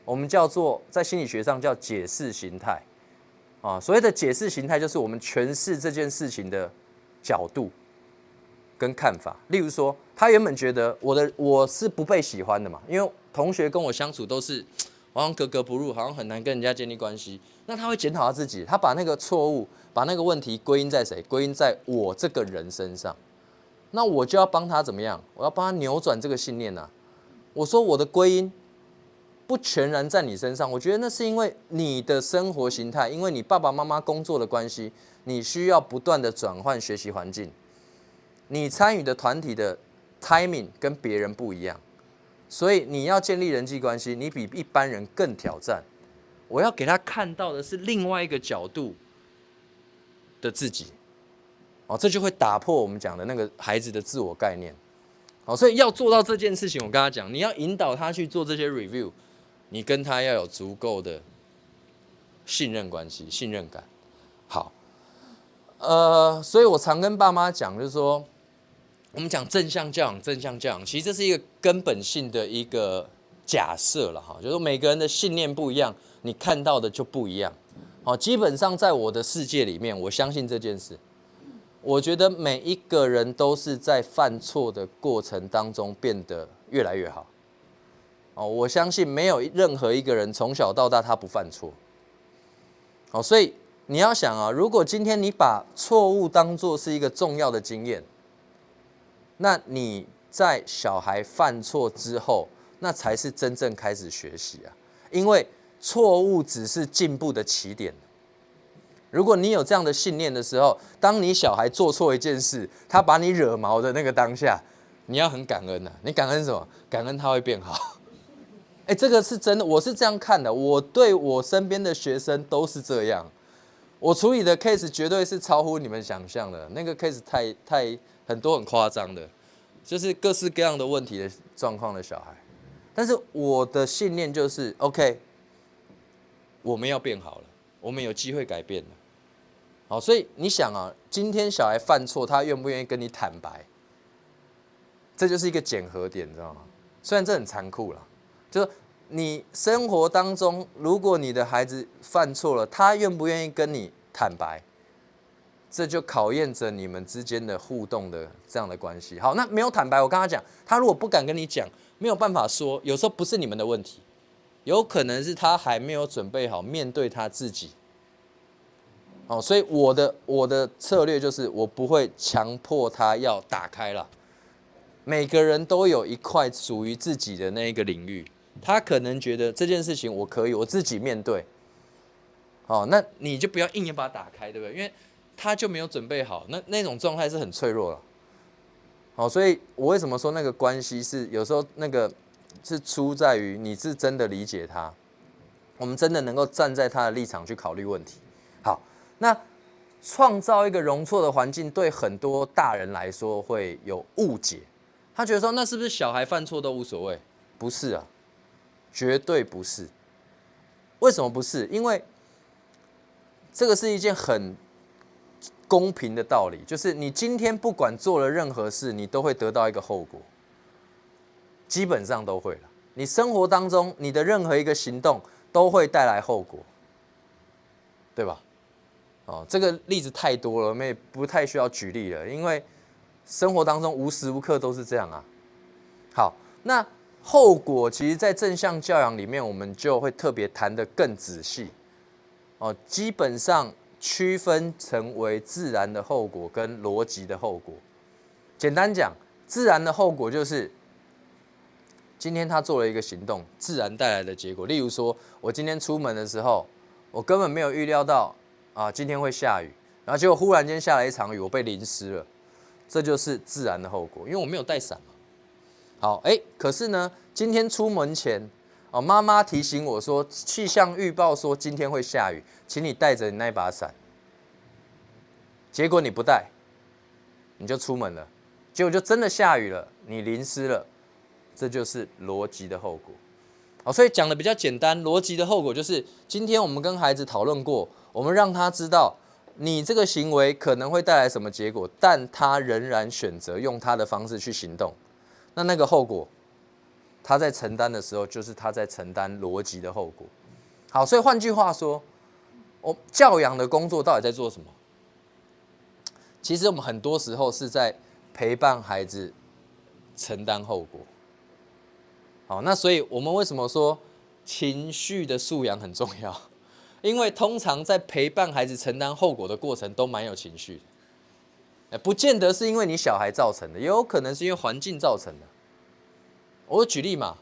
Speaker 2: 我们叫做在心理学上叫解释形态啊。所谓的解释形态，就是我们诠释这件事情的角度跟看法。例如说，他原本觉得我是不被喜欢的嘛，因为同学跟我相处都是好像格格不入，好像很难跟人家建立关系。那他会检讨他自己，他把那个错误、把那个问题归因在谁？归因在我这个人身上。那我就要帮他怎么样？我要帮他扭转这个信念啊！我说我的归因不全然在你身上，我觉得那是因为你的生活形态，因为你爸爸妈妈工作的关系，你需要不断的转换学习环境，你参与的团体的 timing 跟别人不一样，所以你要建立人际关系，你比一般人更挑战。我要给他看到的是另外一个角度的自己。这就会打破我们讲的那个孩子的自我概念。所以要做到这件事情，我跟他讲，你要引导他去做这些 review， 你跟他要有足够的信任关系、信任感。好，所以我常跟爸妈讲，就是说，我们讲正向教养，正向教养，其实这是一个根本性的一个假设了哈，就是说每个人的信念不一样，你看到的就不一样。好，基本上在我的世界里面，我相信这件事。我觉得每一个人都是在犯错的过程当中变得越来越好。我相信没有任何一个人从小到大他不犯错。所以你要想啊，如果今天你把错误当作是一个重要的经验，那你在小孩犯错之后，那才是真正开始学习啊。因为错误只是进步的起点。如果你有这样的信念的时候，当你小孩做错一件事，他把你惹毛的那个当下，你要很感恩啊。你感恩什么？感恩他会变好。这个是真的，我是这样看的。我对我身边的学生都是这样。我处理的 case 绝对是超乎你们想象的，那个 case 太很多很夸张的，就是各式各样的问题的状况的小孩。但是我的信念就是 OK， 我们要变好了，我们有机会改变了。好，所以你想啊，今天小孩犯错，他愿不愿意跟你坦白？这就是一个检核点，你知道吗？虽然这很残酷啦，就是你生活当中，如果你的孩子犯错了，他愿不愿意跟你坦白？这就考验着你们之间的互动的这样的关系。好，那没有坦白，我跟他讲，他如果不敢跟你讲，没有办法说，有时候不是你们的问题，有可能是他还没有准备好面对他自己。所以我的策略就是我不会强迫他要打开了。每个人都有一块属于自己的那一个领域，他可能觉得这件事情我可以我自己面对。那你就不要硬要把它打开，对不对？因为他就没有准备好，那种状态是很脆弱了。所以我为什么说那个关系是有时候那个是出在于你是真的理解他，我们真的能够站在他的立场去考虑问题。好。那创造一个容错的环境，对很多大人来说会有误解。他觉得说，那是不是小孩犯错都无所谓？不是啊，绝对不是。为什么不是？因为这个是一件很公平的道理，就是你今天不管做了任何事，你都会得到一个后果，基本上都会了。你生活当中，你的任何一个行动都会带来后果，对吧？这个例子太多了，我们也不太需要举例了，因为生活当中无时无刻都是这样啊。好，那后果其实在正向教养里面，我们就会特别谈得更仔细。基本上区分成为自然的后果跟逻辑的后果。简单讲，自然的后果就是今天他做了一个行动，自然带来的结果。例如说，我今天出门的时候，我根本没有预料到今天会下雨，然后结果忽然间下了一场雨，我被淋湿了，这就是自然的后果，因为我没有带伞嘛。好，可是呢，今天出门前，妈妈提醒我说，气象预报说今天会下雨，请你带着你那把伞。结果你不带，你就出门了，结果就真的下雨了，你淋湿了，这就是逻辑的后果。所以讲的比较简单，逻辑的后果就是今天我们跟孩子讨论过。我们让他知道，你这个行为可能会带来什么结果，但他仍然选择用他的方式去行动，那个后果他在承担的时候，就是他在承担逻辑的后果。好，所以换句话说，教养的工作到底在做什么？其实我们很多时候是在陪伴孩子承担后果。好，那所以我们为什么说情绪的素养很重要？因为通常在陪伴孩子承担后果的过程都蛮有情绪的，不见得是因为你小孩造成的，也有可能是因为环境造成的。我举例嘛，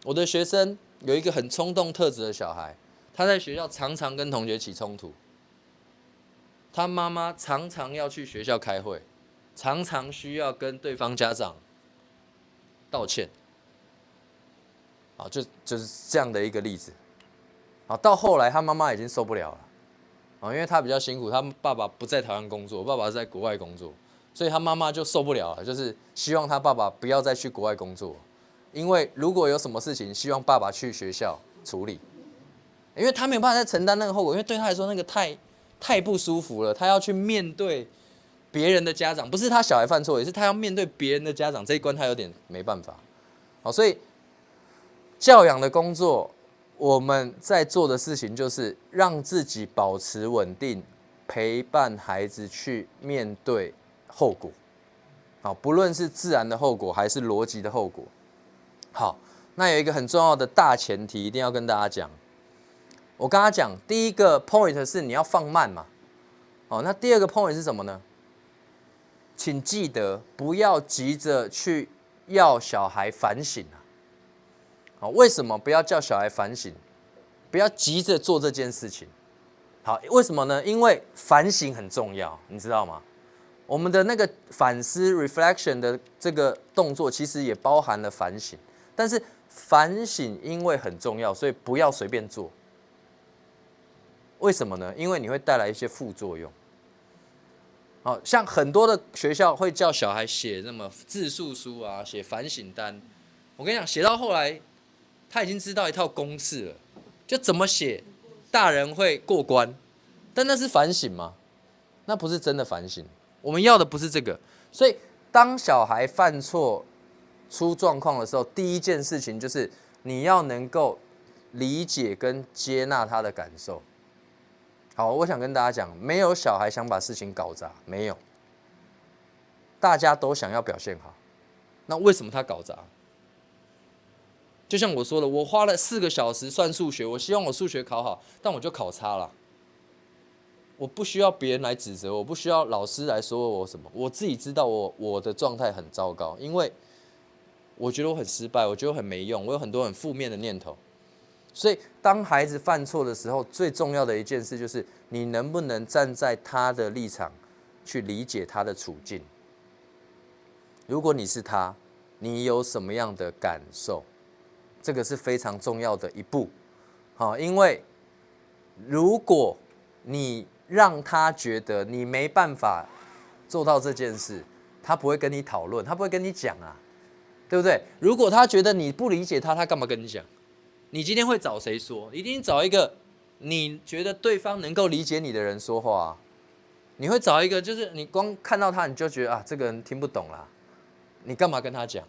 Speaker 2: 我的学生有一个很冲动特质的小孩，他在学校常常跟同学起冲突，他妈妈常常要去学校开会，常常需要跟对方家长道歉，就是这样的一个例子。到后来他妈妈已经受不了了，因为他比较辛苦，他爸爸不在台湾工作，爸爸是在国外工作，所以他妈妈就受不了了，就是希望他爸爸不要再去国外工作，因为如果有什么事情，希望爸爸去学校处理，因为他没有办法再承担那个后果，因为对他来说那个太不舒服了，他要去面对别人的家长，不是他小孩犯错，也是他要面对别人的家长，这一关他有点没办法。好，所以教养的工作，我们在做的事情就是让自己保持稳定，陪伴孩子去面对后果。好，不论是自然的后果还是逻辑的后果。好，那有一个很重要的大前提，一定要跟大家讲。我跟他讲，第一个 point 是你要放慢嘛。那第二个 point 是什么呢？请记得不要急着去要小孩反省啊。为什么不要叫小孩反省？不要急着做这件事情。好，为什么呢？因为反省很重要，你知道吗？我们的那个反思 reflection 的这个动作，其实也包含了反省。但是反省因为很重要，所以不要随便做。为什么呢？因为你会带来一些副作用。好，像很多的学校会叫小孩写那么自述书啊，写反省单。我跟你讲，写到后来，他已经知道一套公式了，就怎么写，大人会过关。但那是反省吗？那不是真的反省。我们要的不是这个。所以，当小孩犯错、出状况的时候，第一件事情就是你要能够理解跟接纳他的感受。好，我想跟大家讲，没有小孩想把事情搞砸，没有，大家都想要表现好。那为什么他搞砸？就像我说的，我花了4个小时算数学，我希望我数学考好，但我就考差了。我不需要别人来指责我，不需要老师来说我什么，我自己知道我的状态很糟糕，因为我觉得我很失败，我觉得我很没用，我有很多很负面的念头。所以，当孩子犯错的时候，最重要的一件事就是你能不能站在他的立场去理解他的处境。如果你是他，你有什么样的感受？这个是非常重要的一步。好，因为如果你让他觉得你没办法做到这件事，他不会跟你讨论，他不会跟你讲啊，对不对？如果他觉得你不理解他，他干嘛跟你讲？你今天会找谁说？一定找一个你觉得对方能够理解你的人说话啊。你会找一个就是你光看到他你就觉得这个人听不懂啦，你干嘛跟他讲？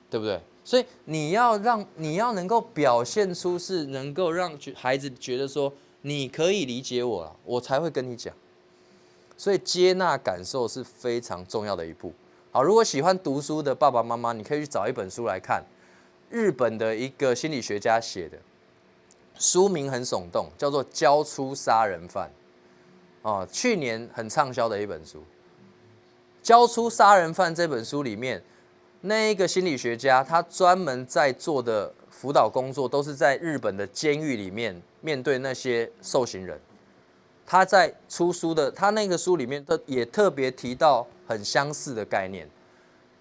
Speaker 2: 对不对？所以你要能够表现出是能够让孩子觉得说你可以理解我了，我才会跟你讲。所以接纳感受是非常重要的一步。好，如果喜欢读书的爸爸妈妈，你可以去找一本书来看。日本的一个心理学家写的，书名很耸动，叫做《交出杀人犯》。去年很畅销的一本书。《交出杀人犯》这本书里面，那一个心理学家他专门在做的辅导工作，都是在日本的监狱里面面对那些受刑人。他在出书的，他那个书里面也特别提到很相似的概念。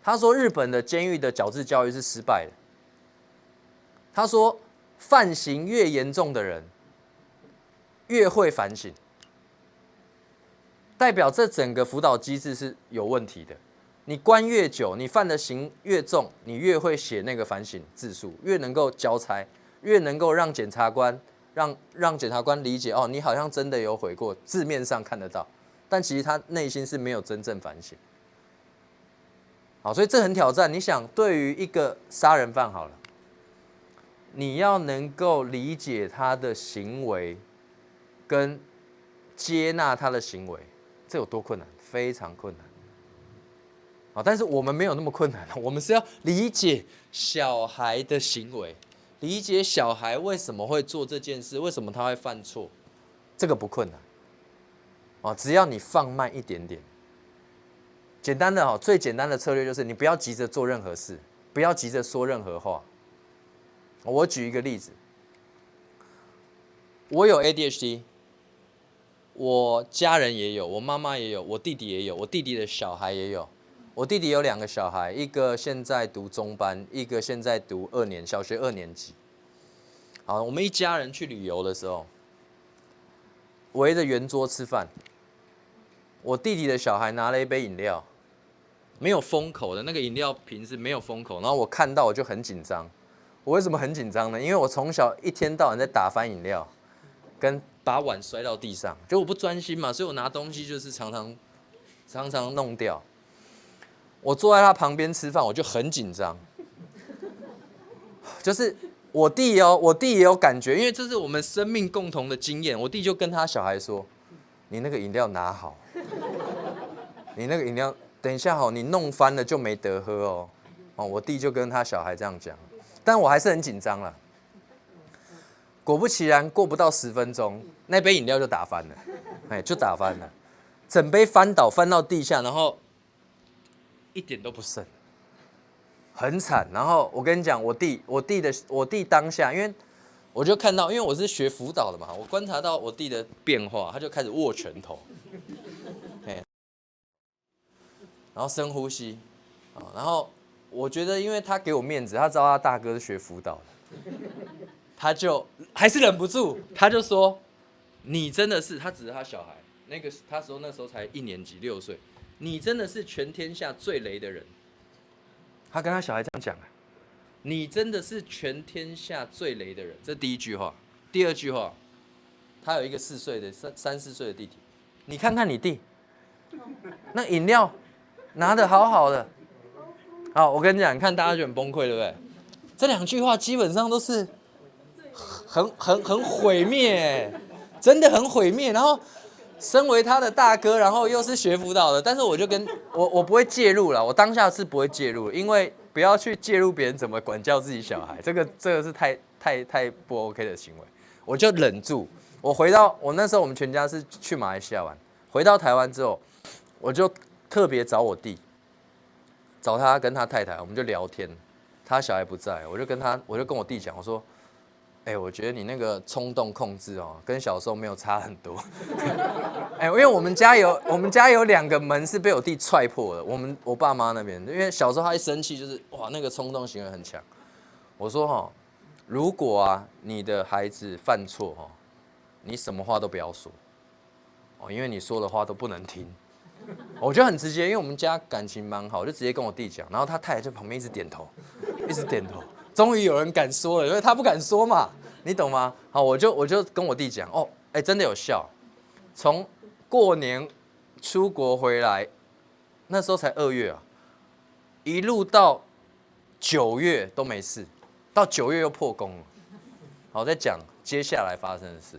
Speaker 2: 他说日本的监狱的矫治教育是失败的。他说，犯行越严重的人，越会反省，代表这整个辅导机制是有问题的。你关越久，你犯的刑越重，你越会写那个反省字数，越能够交差，越能够让检察官让检察官理解你好像真的有悔过，字面上看得到，但其实他内心是没有真正反省。好，所以这很挑战。你想，对于一个杀人犯好了，你要能够理解他的行为，跟接纳他的行为，这有多困难？非常困难。好，但是我们没有那么困难，我们是要理解小孩的行为，理解小孩为什么会做这件事，为什么他会犯错，这个不困难。哦，只要你放慢一点点。简单的哦，最简单的策略就是你不要急着做任何事，不要急着说任何话。我举一个例子，我有 ADHD， 我家人也有，我妈妈也有，我弟弟也有，我弟弟的小孩也有。我弟弟有2个小孩，一个现在读中班，一个现在读小学2年级。好，我们一家人去旅游的时候，围着圆桌吃饭。我弟弟的小孩拿了一杯饮料，没有封口的，那个饮料瓶是没有封口，然后我看到我就很紧张。我为什么很紧张呢？因为我从小一天到晚在打翻饮料，跟把碗摔到地上，就我不专心嘛，所以我拿东西就是常常弄掉。我坐在他旁边吃饭，我就很紧张。就是我弟也有感觉，因为这是我们生命共同的经验。我弟就跟他小孩说：“你那个饮料拿好，你那个饮料等一下你弄翻了就没得喝哦。”我弟就跟他小孩这样讲。但我还是很紧张了。果不其然，过不到10分钟，那杯饮料就打翻了，就打翻了，整杯翻倒，翻到地下，然后一点都不剩，很惨。然后我跟你讲，我弟当下，因为我就看到，因为我是学辅导的嘛，我观察到我弟的变化，他就开始握拳头，然后深呼吸，然后。我觉得，因为他给我面子，他知道他大哥是学辅导的，他就还是忍不住，他就说：“你真的是，他指着他小孩，那时候才1年级6岁，你真的是全天下最雷的人。”他跟他小孩这样讲：“你真的是全天下最雷的人。”这第一句话。第二句话，他有一个3、4岁的弟弟，你看看你弟，那饮料拿得好好的。好，我跟你讲，你看大家就很崩溃，对不对？这2句话基本上都是很毁灭，真的很毁灭。然后，身为他的大哥，然后又是学辅导的，但是我就我不会介入了，我当下是不会介入，因为不要去介入别人怎么管教自己小孩，这个是太不 OK 的行为，我就忍住。我那时候我们全家是去马来西亚玩，回到台湾之后，我就特别找我弟。找他跟他太太，我们就聊天。他小孩不在，我就跟我弟讲，我说：“我觉得你那个冲动控制跟小时候没有差很多。”因为我们家有2个门是被我弟踹破的，我爸妈那边，因为小时候他一生气就是那个冲动行为很强。我说如果你的孩子犯错你什么话都不要说因为你说的话都不能听。我觉得很直接，因为我们家感情蛮好，我就直接跟我弟讲，然后他太太就旁边一直点头，一直点头。终于有人敢说了，因为他不敢说嘛，你懂吗？好，我就跟我弟讲，真的有效。从过年出国回来，那时候才2月一路到9月都没事，到9月又破功了。好，再讲接下来发生的事。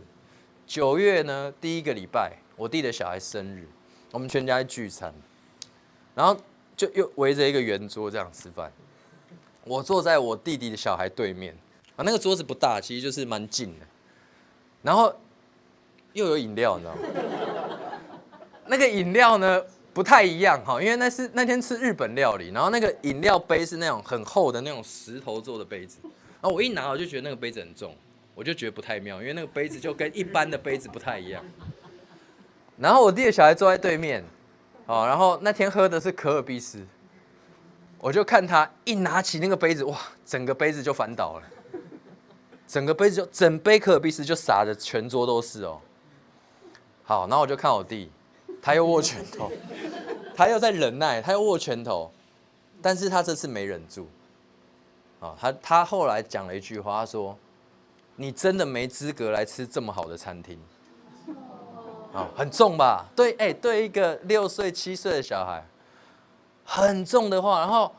Speaker 2: 9月呢，第1个礼拜，我弟的小孩生日。我们全家聚餐，然后就又围着一个圆桌这样吃饭。我坐在我弟弟的小孩对面，那个桌子不大，其实就是蛮近的。然后又有饮料，你知道吗？那个饮料呢不太一样因为那天吃日本料理，然后那个饮料杯是那种很厚的那种石头做的杯子。然后我一拿我就觉得那个杯子很重，我就觉得不太妙，因为那个杯子就跟一般的杯子不太一样。然后我弟的小孩坐在对面，然后那天喝的是可尔必斯，我就看他一拿起那个杯子，哇，整个杯子就翻倒了，整杯可尔必斯就洒的全桌都是好，然后我就看我弟，他又握拳头，他又在忍耐，他又握拳头，但是他这次没忍住，他后来讲了一句话，他说：“你真的没资格来吃这么好的餐厅。”很重吧？对，对一个6岁7岁的小孩，很重的话，然后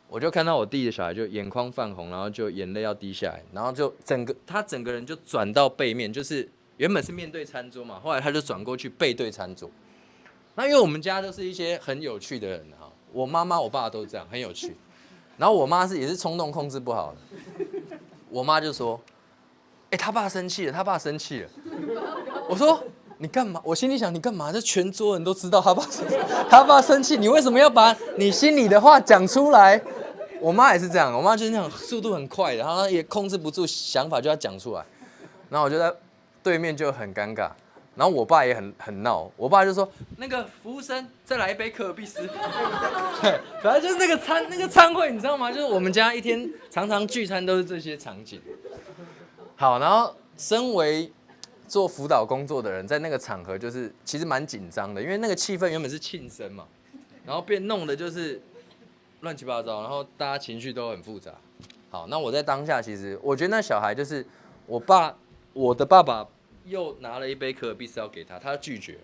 Speaker 2: 我就看到我弟的小孩就眼眶泛红，然后就眼泪要滴下来，然后就他整个人就转到背面，就是原本是面对餐桌嘛，后来他就转过去背对餐桌。那因为我们家都是一些很有趣的人哈，我妈妈我爸都这样很有趣，然后我妈也是冲动控制不好的，我妈就说，他爸生气了，他爸生气了，我说。你干嘛？我心里想，你干嘛？这全桌人都知道他爸生气，你为什么要把你心里的话讲出来？我妈也是这样，我妈就是那种速度很快的，然后也控制不住想法就要讲出来，然后我就在对面就很尴尬，然后我爸也很闹，我爸就说那个服务生再来一杯可尔必斯，反正就是那个餐会，你知道吗？就是我们家一天常常聚餐都是这些场景。好，然后身为做辅导工作的人，在那个场合就是其实蛮紧张的，因为那个气氛原本是庆生嘛，然后变弄的就是乱七八糟，然后大家情绪都很复杂。好，那我在当下其实我觉得那小孩就是我的爸爸又拿了一杯可尔必斯要给他，他拒绝，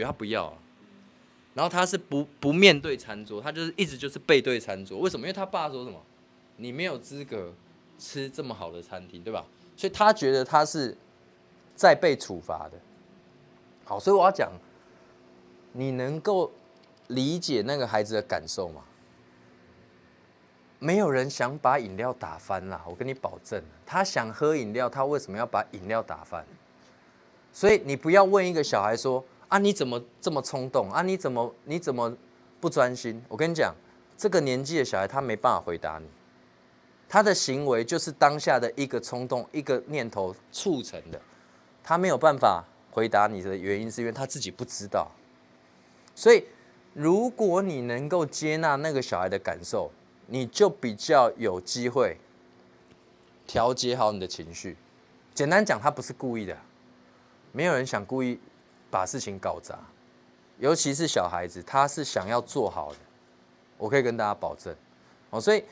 Speaker 2: 他不要，然后他是不面对餐桌，他就是一直就是背对餐桌。为什么？因为他爸说什么？你没有资格吃这么好的餐厅，对吧？所以他觉得他是在被处罚的。好，所以我要讲，你能够理解那个孩子的感受吗？没有人想把饮料打翻啦，我跟你保证，他想喝饮料，他为什么要把饮料打翻？所以你不要问一个小孩说啊，你怎么这么冲动啊？你怎么不专心？我跟你讲，这个年纪的小孩他没办法回答你，他的行为就是当下的一个冲动、一个念头促成的。他没有办法回答你的原因，是因为他自己不知道。所以，如果你能够接纳那个小孩的感受，你就比较有机会调节好你的情绪。简单讲，他不是故意的，没有人想故意把事情搞砸，尤其是小孩子，他是想要做好的。我可以跟大家保证。所以。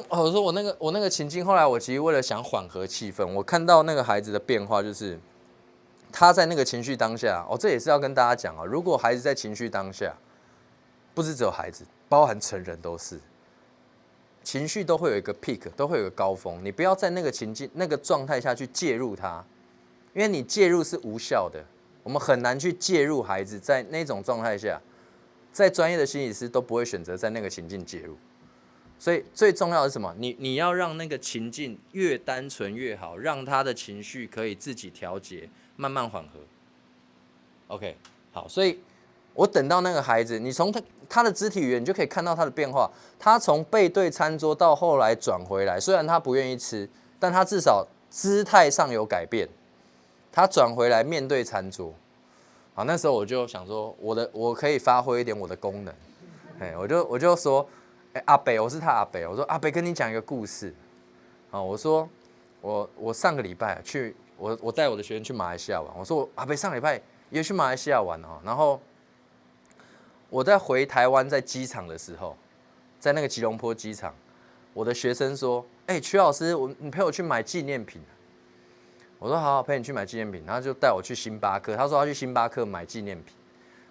Speaker 2: 我说我那个情境，后来我其实为了想缓和气氛，我看到那个孩子的变化，就是他在那个情绪当下，这也是要跟大家讲啊，如果孩子在情绪当下，不是只有孩子，包含成人都是，情绪都会有一个 peak， 都会有一个高峰，你不要在那个情境、那个状态下去介入他，因为你介入是无效的，我们很难去介入孩子在那种状态下，在专业的心理师都不会选择在那个情境介入。所以最重要的是什么？你要让那个情境越单纯越好，让他的情绪可以自己调节，慢慢缓和。OK， 好，所以我等到那个孩子，你从他的肢体语言，你就可以看到他的变化。他从背对餐桌到后来转回来，虽然他不愿意吃，但他至少姿态上有改变。他转回来面对餐桌。好，那时候我就想说，我可以发挥一点我的功能。我就说。阿北，我是他阿北。我说阿北，跟你讲一个故事。我说我上个礼拜去，我带我的学生去马来西亚玩。我说阿北上礼拜也去马来西亚玩哦。然后我在回台湾在机场的时候，在那个吉隆坡机场，我的学生说：“曲老师，你陪我去买纪念品。”我说好，陪你去买纪念品。然后就带我去星巴克。他说要去星巴克买纪念品。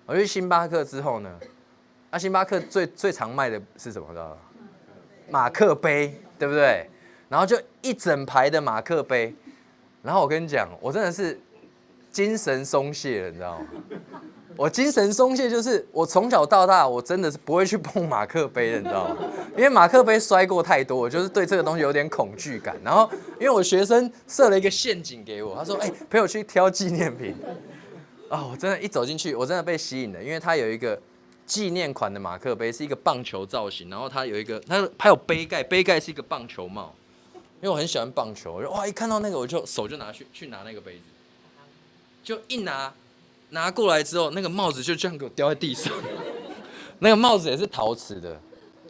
Speaker 2: 我去星巴克之后呢？星巴克最常卖的是什么？知道吗？马克杯，对不对？然后就一整排的马克杯。然后我跟你讲，我真的是精神松懈了，你知道吗？我精神松懈就是我从小到大，我真的是不会去碰马克杯的，你知道吗？因为马克杯摔过太多，我就是对这个东西有点恐惧感。然后因为我学生设了一个陷阱给我，他说：“陪我去挑纪念品。”我真的，一走进去，我真的被吸引了，因为它有一个。纪念款的马克杯是一个棒球造型，然后它有一个，它有杯盖，杯盖是一个棒球帽。因为我很喜欢棒球，我就一看到那个，我就手就拿去拿那个杯子，就一拿过来之后，那个帽子就这样给我掉在地上。那个帽子也是陶瓷的，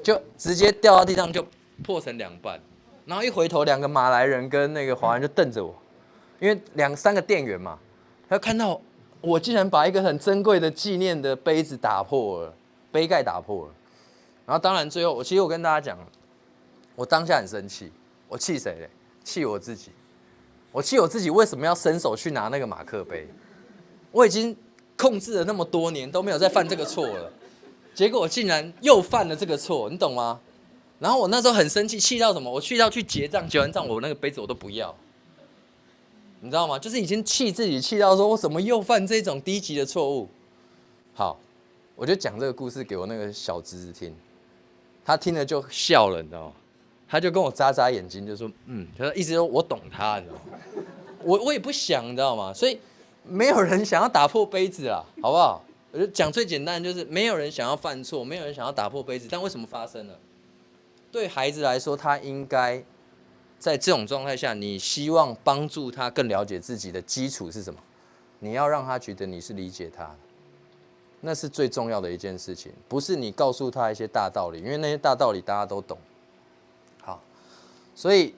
Speaker 2: 就直接掉到地上就破成2半。然后一回头，2个马来人跟那个华人就瞪着我，因为3个店员嘛，他看到。我竟然把一个很珍贵的纪念的杯子打破了，杯盖打破了。然后当然最后，其实我跟大家讲，我当下很生气，我气谁嘞？气我自己。我气我自己为什么要伸手去拿那个马克杯？我已经控制了那么多年都没有再犯这个错了，结果我竟然又犯了这个错，你懂吗？然后我那时候很生气，气到什么？我气到去结账，结完账我那个杯子我都不要，你知道吗？就是已经气自己，气到说我怎么又犯这种低级的错误。好，我就讲这个故事给我那个小侄子听，他听了就笑了，你知道吗？他就跟我眨眨眼睛，就说他说意思说我懂他，你知道吗？我也不想，你知道吗？所以没有人想要打破杯子啦，好不好？我就讲最简单的，就是没有人想要犯错，没有人想要打破杯子，但为什么发生了？对孩子来说，他应该在这种状态下，你希望帮助他更了解自己的基础是什么？你要让他觉得你是理解他的，那是最重要的一件事情，不是你告诉他一些大道理，因为那些大道理大家都懂。好，所以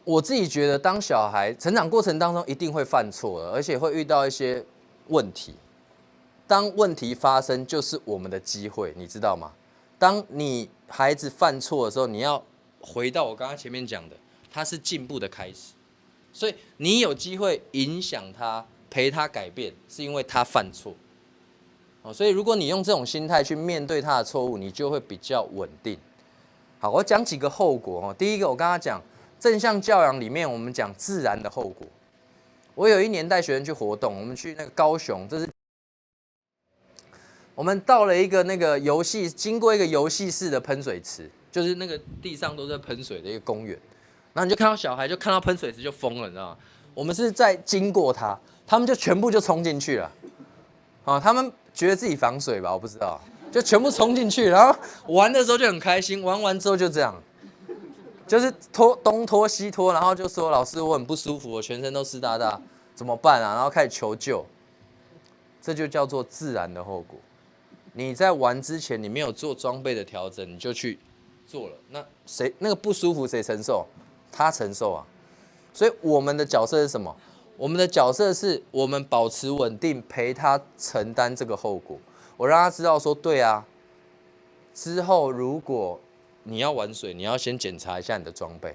Speaker 2: 我自己觉得，当小孩成长过程当中一定会犯错的，而且会遇到一些问题。当问题发生，就是我们的机会，你知道吗？当你孩子犯错的时候，你要回到我刚刚前面讲的，他是进步的开始，所以你有机会影响他，陪他改变，是因为他犯错。所以如果你用这种心态去面对他的错误，你就会比较稳定。好，我讲几个后果。第一个，我刚刚讲正向教养里面，我们讲自然的后果。我有一年带学生去活动，我们去那个高雄，这是我们到了一个那个游戏，经过一个游戏式的喷水池，就是那个地上都在喷水的一个公园。然后你就看到小孩，就看到喷水池就疯了，你知道吗？我们是在经过它，他们就全部就冲进去了。他们觉得自己防水吧，我不知道，就全部冲进去，然后玩的时候就很开心，玩完之后就这样，就是东拖西拖，然后就说老师我很不舒服，我全身都湿哒哒，怎么办啊？然后开始求救，这就叫做自然的后果。你在玩之前你没有做装备的调整，你就去做了，那个不舒服谁承受？他承受啊。所以我们的角色是什么？我们的角色是我们保持稳定，陪他承担这个后果。我让他知道说，对啊，之后如果你要玩水，你要先检查一下你的装备。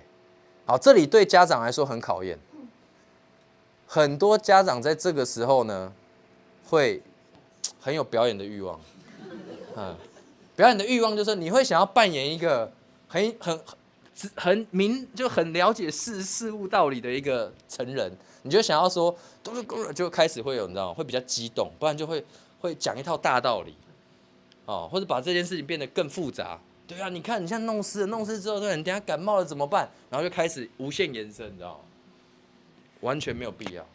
Speaker 2: 好，这里对家长来说很考验。很多家长在这个时候呢，会很有表演的欲望。表演的欲望就是你会想要扮演一个就很了解事物道理的一个成人，你就想要说，就开始会有你知道吗？会比较激动，不然就会讲一套大道理，或者把这件事情变得更复杂。对啊，你看你像弄湿之后，等下感冒了怎么办？然后就开始无限延伸，你知道吗？完全没有必要。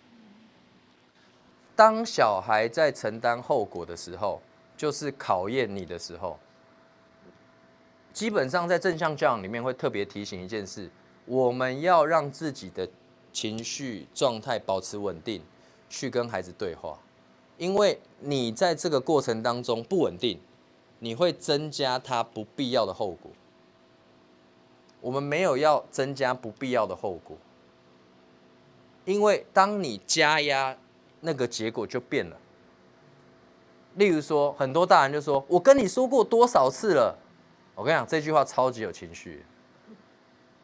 Speaker 2: 当小孩在承担后果的时候，就是考验你的时候。基本上在正向教养里面会特别提醒一件事，我们要让自己的情绪状态保持稳定，去跟孩子对话。因为你在这个过程当中不稳定，你会增加他不必要的后果。我们没有要增加不必要的后果，因为当你加压，那个结果就变了。例如说，很多大人就说：“我跟你说过多少次了。”我跟你讲，这句话超级有情绪，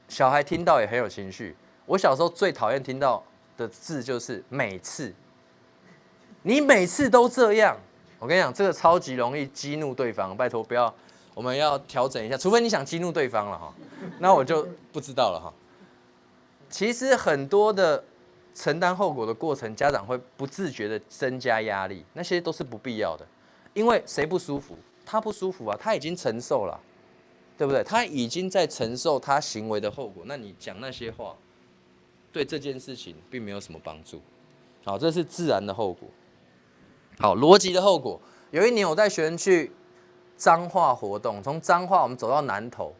Speaker 2: 小孩听到也很有情绪。我小时候最讨厌听到的字就是“每次”，你每次都这样。我跟你讲，这个超级容易激怒对方，拜托不要，我们要调整一下，除非你想激怒对方了哈，那我就不知道了哈。其实很多的承担后果的过程，家长会不自觉的增加压力，那些都是不必要的，因为谁不舒服？他不舒服啊，他已经承受了。对不对？他已经在承受他行为的后果，那你讲那些话，对这件事情并没有什么帮助。好，这是自然的后果。好，逻辑的后果。有一年我带学生去彰化活动，从彰化我们走到南投，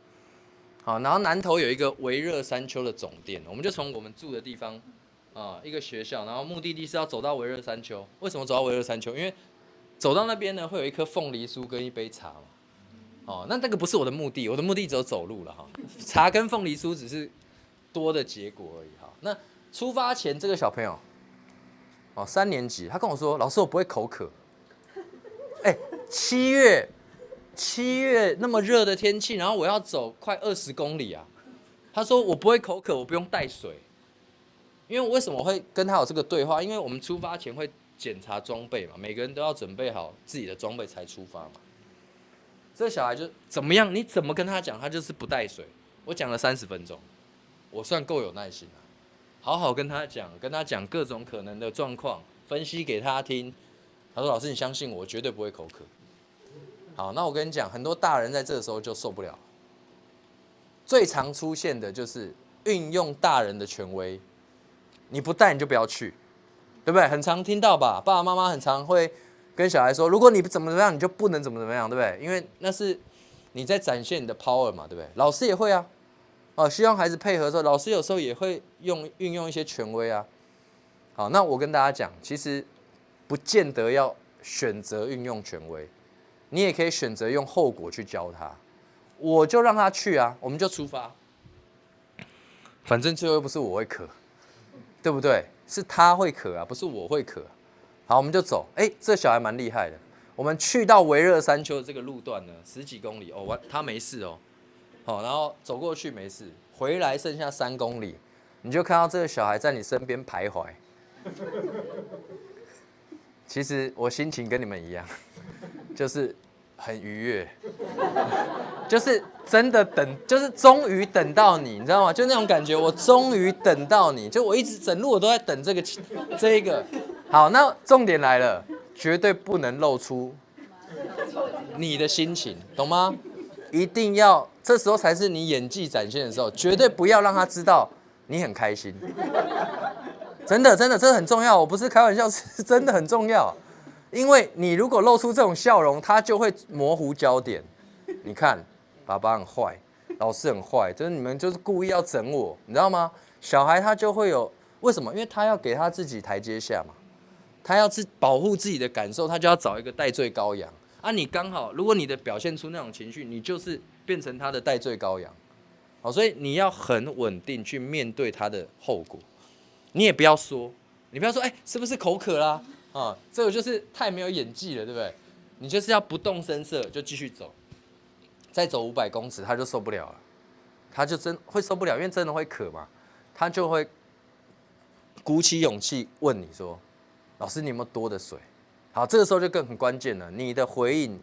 Speaker 2: 好，然后南投有一个微热山丘的总店，我们就从我们住的地方一个学校，然后目的地是要走到微热山丘。为什么走到微热山丘？因为走到那边呢，会有一颗凤梨酥跟一杯茶嘛。那个不是我的目的，我的目的只有走路了哈。茶跟凤梨酥只是多的结果而已哈。那出发前，这个小朋友，3年级，他跟我说：“老师，我不会口渴。”七月那么热的天气，然后我要走快20公里啊。他说：“我不会口渴，我不用带水。”因为为什么会跟他有这个对话？因为我们出发前会检查装备嘛，每个人都要准备好自己的装备才出发嘛。这个小孩就怎么样？你怎么跟他讲，他就是不带水。我讲了30分钟，我算够有耐心了，好好跟他讲各种可能的状况，分析给他听。他说：“老师，你相信我，绝对不会口渴。”好，那我跟你讲，很多大人在这个时候就受不了。最常出现的就是运用大人的权威，你不带你就不要去，对不对？很常听到吧？爸爸妈妈很常会跟小孩说，如果你怎么样，你就不能怎么样，对不对？因为那是你在展现你的 power 嘛，对不对？老师也会啊，希望孩子配合的时候，老师有时候也会运用一些权威啊。好，那我跟大家讲，其实不见得要选择运用权威，你也可以选择用后果去教他。我就让他去啊，我们就出发，反正最后又不是我会渴，对不对？是他会渴啊，不是我会渴。好，我们就走。这小孩蛮厉害的。我们去到维热山丘的这个路段呢，10几公里哦，他没事哦。好，然后走过去没事，回来剩下3公里，你就看到这个小孩在你身边徘徊。其实我心情跟你们一样，就是很愉悦，就是真的等，就是终于等到你，你知道吗？就那种感觉，我终于等到你，就我一直整路我都在等这一个。好，那重点来了，绝对不能露出你的心情，懂吗？一定要，这时候才是你演技展现的时候，绝对不要让他知道你很开心。真的，这很重要，我不是开玩笑，是真的很重要。因为你如果露出这种笑容，他就会模糊焦点。你看，爸爸很坏，老师很坏，就是你们就是故意要整我，你知道吗？小孩他就会有，为什么？因为他要给他自己台阶下嘛，他要保护自己的感受，他就要找一个代罪羔羊啊。你刚好，如果你的表现出那种情绪，你就是变成他的代罪羔羊。好，所以你要很稳定去面对他的后果。你也不要说，是不是口渴啦？这个就是太没有演技了，对不对？你就是要不动声色就继续走，再走500公尺他就受不了了，他就真会受不了，因为真的会渴嘛，他就会鼓起勇气问你说：“老师，你有没有多的水？”好，这个时候就更很关键了，你的回应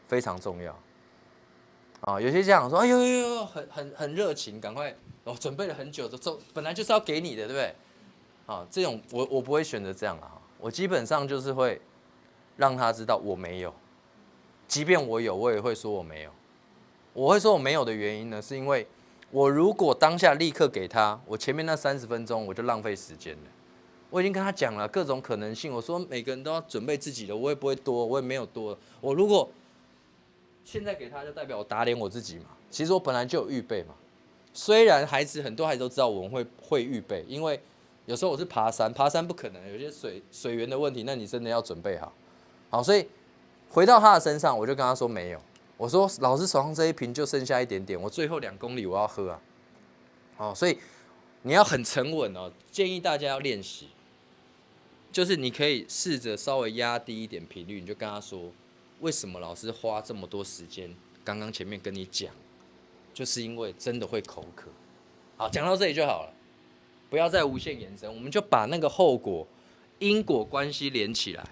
Speaker 2: 非常重要。有些家长说：“哎呦，很热情，赶快准备了很久，本来就是要给你的，对不对？”这种我不会选择这样啊，我基本上就是会让他知道我没有，即便我有，我也会说我没有。我会说我没有的原因呢，是因为我如果当下立刻给他，我前面那30分钟我就浪费时间了。我已经跟他讲了各种可能性，我说每个人都要准备自己的，我也不会多，我也没有多。我如果现在给他，就代表我打脸我自己嘛。其实我本来就有预备嘛。虽然很多孩子都知道我们会预备，因为有时候我是爬山不可能，有些水源的问题，那你真的要准备好。好，所以回到他的身上，我就跟他说没有。我说老师手上这一瓶就剩下一点点，我最后2公里我要喝啊。好，所以你要很沉稳哦，建议大家要练习。就是你可以试着稍微压低一点频率，你就跟他说，为什么老师花这么多时间，刚刚前面跟你讲，就是因为真的会口渴。好，讲到这里就好了，不要再无限延伸，我们就把那个后果、因果关系连起来，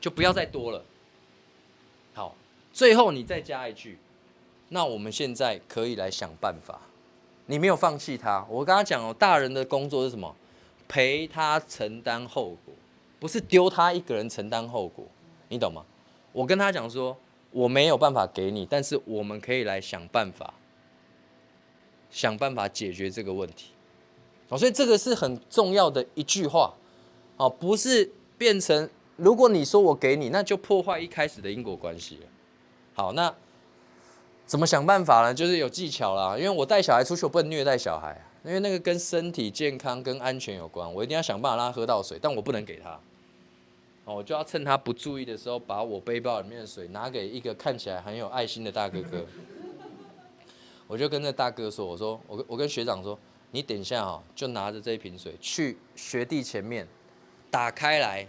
Speaker 2: 就不要再多了。好，最后你再加一句，那我们现在可以来想办法。你没有放弃他，我跟他讲哦，大人的工作是什么？陪他承担后果。不是丢他一个人承担后果，你懂吗？我跟他讲说，我没有办法给你，但是我们可以来想办法解决这个问题。所以这个是很重要的一句话，不是变成如果你说我给你，那就破坏一开始的因果关系了。好，那怎么想办法呢？就是有技巧啦，因为我带小孩出去，我不能虐待小孩，因为那个跟身体健康跟安全有关，我一定要想办法让他喝到水，但我不能给他。我就要趁他不注意的时候，把我背包里面的水拿给一个看起来很有爱心的大哥哥。我就跟那大哥说：“我跟学长说，你等一下就拿着这一瓶水去学弟前面打开来，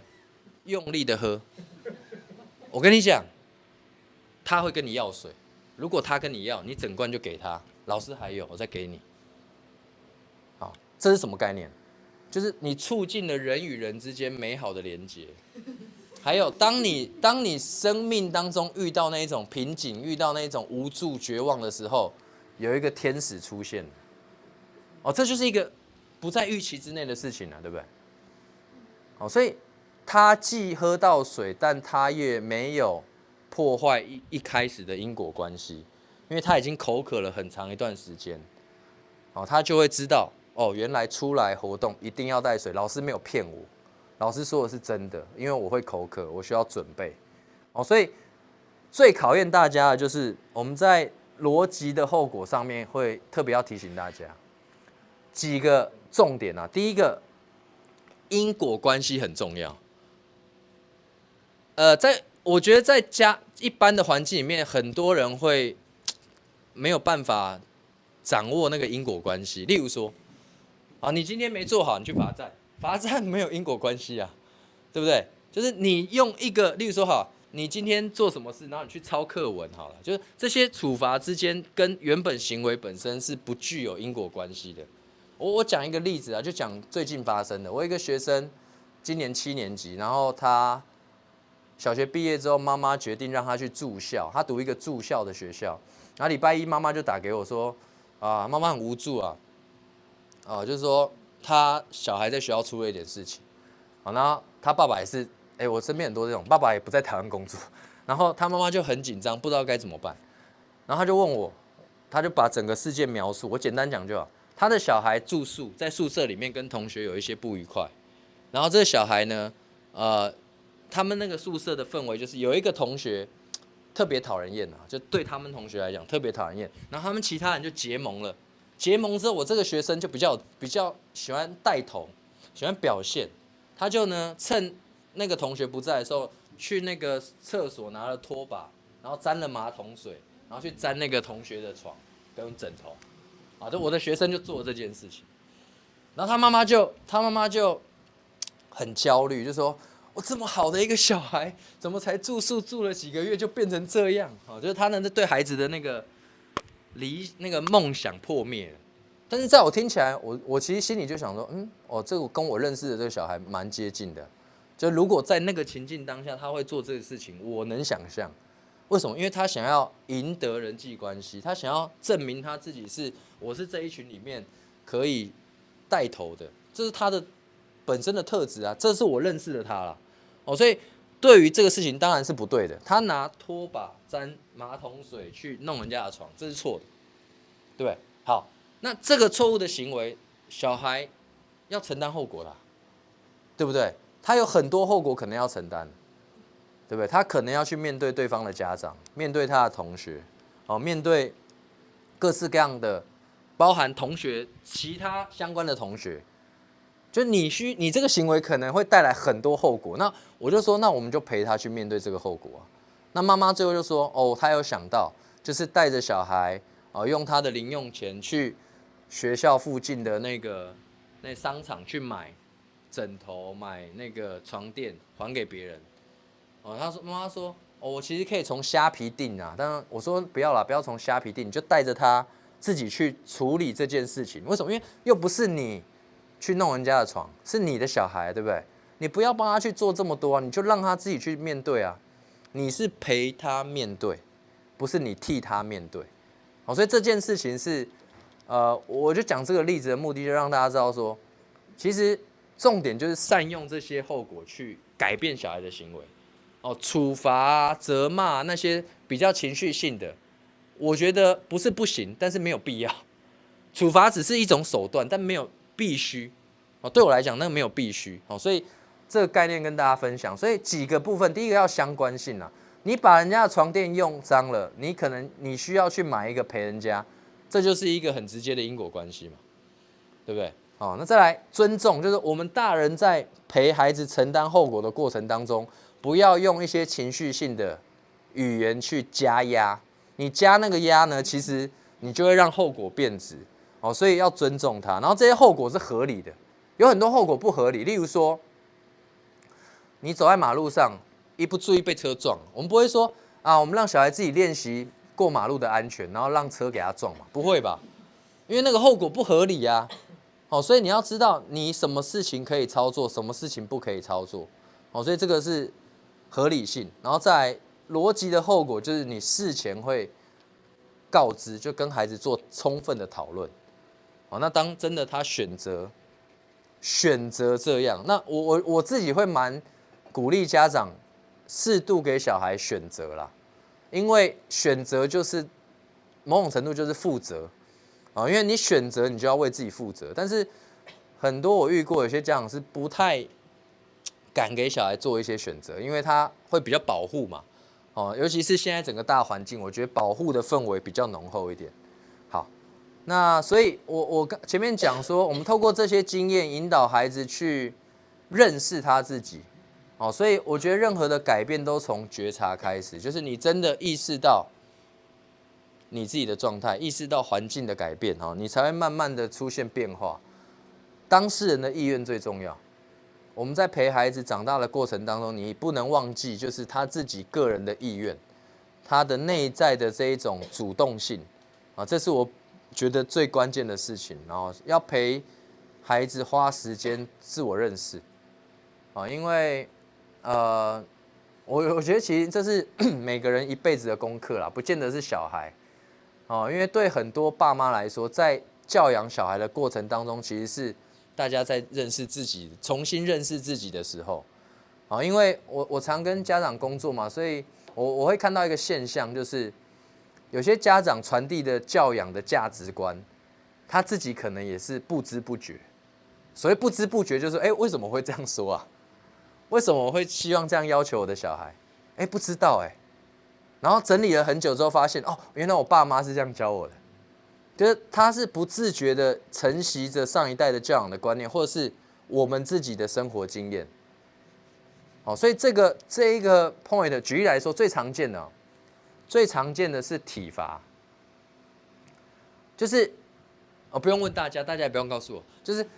Speaker 2: 用力的喝。我跟你讲，他会跟你要水。如果他跟你要，你整罐就给他。老师还有，我再给你。好，这是什么概念？就是你促进了人与人之间美好的连结。还有当你生命当中遇到那一种瓶颈，遇到那一种无助、绝望的时候，有一个天使出现，这就是一个不在预期之内的事情啊，对不对？所以他既喝到水，但他也没有破坏一开始的因果关系，因为他已经口渴了很长一段时间，他就会知道，原来出来活动一定要带水，老师没有骗我。老师说的是真的，因为我会口渴，我需要准备，所以最考验大家的就是我们在逻辑的后果上面会特别要提醒大家几个重点啊。第一个，因果关系很重要。我觉得在一般的环境里面，很多人会没有办法掌握那个因果关系。例如说，你今天没做好，你去罚站。罚站没有因果关系啊，对不对？就是你用一个，例如说你今天做什么事，然后你去抄课文好了，就是这些处罚之间跟原本行为本身是不具有因果关系的。我讲一个例子啊，就讲最近发生的。我有一个学生，今年7年级，然后他小学毕业之后，妈妈决定让他去住校，他读一个住校的学校。然后礼拜一妈妈就打给我说，妈妈很无助啊，就是说。他小孩在学校出了一点事情，然后他爸爸也是，我身边很多这种爸爸也不在台湾工作，然后他妈妈就很紧张，不知道该怎么办，然后他就问我，他就把整个事件描述，我简单讲就好。他的小孩住宿，在宿舍里面跟同学有一些不愉快，然后这个小孩呢，他们那个宿舍的氛围就是有一个同学特别讨人厌啊，就对他们同学来讲特别讨人厌，然后他们其他人就结盟了。结盟之后，我这个学生就比较喜欢带头，喜欢表现。他就呢趁那个同学不在的时候，去那个厕所拿了拖把，然后沾了马桶水，然后去沾那个同学的床跟枕头。就我的学生就做了这件事情。然后他妈妈就很焦虑，就说：“我这么好的一个小孩，怎么才住宿住了几个月就变成这样？”就是他呢对孩子的那个梦想破灭了。但是在我听起来，我其实心里就想说，这个跟我认识的这个小孩蛮接近的。就如果在那个情境当下，他会做这个事情，我能想象。为什么？因为他想要赢得人际关系，他想要证明他自己我是这一群里面可以带头的，这是他的本身的特质啊，这是我认识的他啦。所以对于这个事情当然是不对的。他拿拖把沾马桶水去弄人家的床，这是错的，对不对？好。那这个错误的行为，小孩要承担后果啦，对不对？他有很多后果可能要承担，对不对？他可能要去面对对方的家长，面对他的同学，面对各式各样的，包含同学其他相关的同学，就你这个行为可能会带来很多后果。那我就说，那我们就陪他去面对这个后果啊。那妈妈最后就说，他有想到，就是带着小孩，用他的零用钱去。学校附近的那商场去买枕头、买那个床垫还给别人。妈妈说，我其实可以从虾皮订啊，但我说不要啦，不要从虾皮订，你就带着他自己去处理这件事情。为什么？因为又不是你去弄人家的床，是你的小孩，对不对？你不要帮他去做这么多啊，你就让他自己去面对啊。你是陪他面对，不是你替他面对。所以这件事情是。我就讲这个例子的目的，就让大家知道说，其实重点就是善用这些后果去改变小孩的行为。处罚、责骂那些比较情绪性的，我觉得不是不行，但是没有必要。处罚只是一种手段，但没有必须。对我来讲，那个没有必须。所以这个概念跟大家分享。所以几个部分，第一个要相关性啊。你把人家的床垫用脏了，你需要去买一个陪人家。这就是一个很直接的因果关系嘛，对不对？那再来尊重，就是我们大人在陪孩子承担后果的过程当中，不要用一些情绪性的语言去加压。你加那个压呢，其实你就会让后果变质。所以要尊重他。然后这些后果是合理的，有很多后果不合理。例如说，你走在马路上，一不注意被车撞，我们不会说我们让小孩自己练习。过马路的安全，然后让车给他撞嘛？不会吧？因为那个后果不合理啊。所以你要知道你什么事情可以操作，什么事情不可以操作。所以这个是合理性，然后再来逻辑的后果就是你事前会告知，就跟孩子做充分的讨论。好，那当真的他选择这样，那我自己会蛮鼓励家长适度给小孩选择啦，因为选择就是某种程度就是负责啊，因为你选择你就要为自己负责，但是很多我遇过有些家长是不太敢给小孩做一些选择，因为他会比较保护嘛，哦，尤其是现在整个大环境，我觉得保护的氛围比较浓厚一点。好。那所以我前面讲说，我们透过这些经验引导孩子去认识他自己，哦，所以我觉得任何的改变都从觉察开始，就是你真的意识到你自己的状态，意识到环境的改变，你才会慢慢的出现变化。当事人的意愿最重要。我们在陪孩子长大的过程当中，你不能忘记就是他自己个人的意愿，他的内在的这一种主动性啊，这是我觉得最关键的事情，然后要陪孩子花时间自我认识，啊，因为我觉得其实这是每个人一辈子的功课啦，不见得是小孩，哦，因为对很多爸妈来说，在教养小孩的过程当中，其实是大家在认识自己、重新认识自己的时候，啊，因为我常跟家长工作嘛，所以我会看到一个现象，就是有些家长传递的教养的价值观，他自己可能也是不知不觉。所谓不知不觉，就是为什么会这样说啊？为什么我会希望这样要求我的小孩？不知道然后整理了很久之后，发现原来我爸妈是这样教我的，就是他是不自觉的承袭着上一代的教养的观念，或者是我们自己的生活经验。所以这一个 point， 举例来说，最常见的是体罚，就是不用问大家也不用告诉我，就是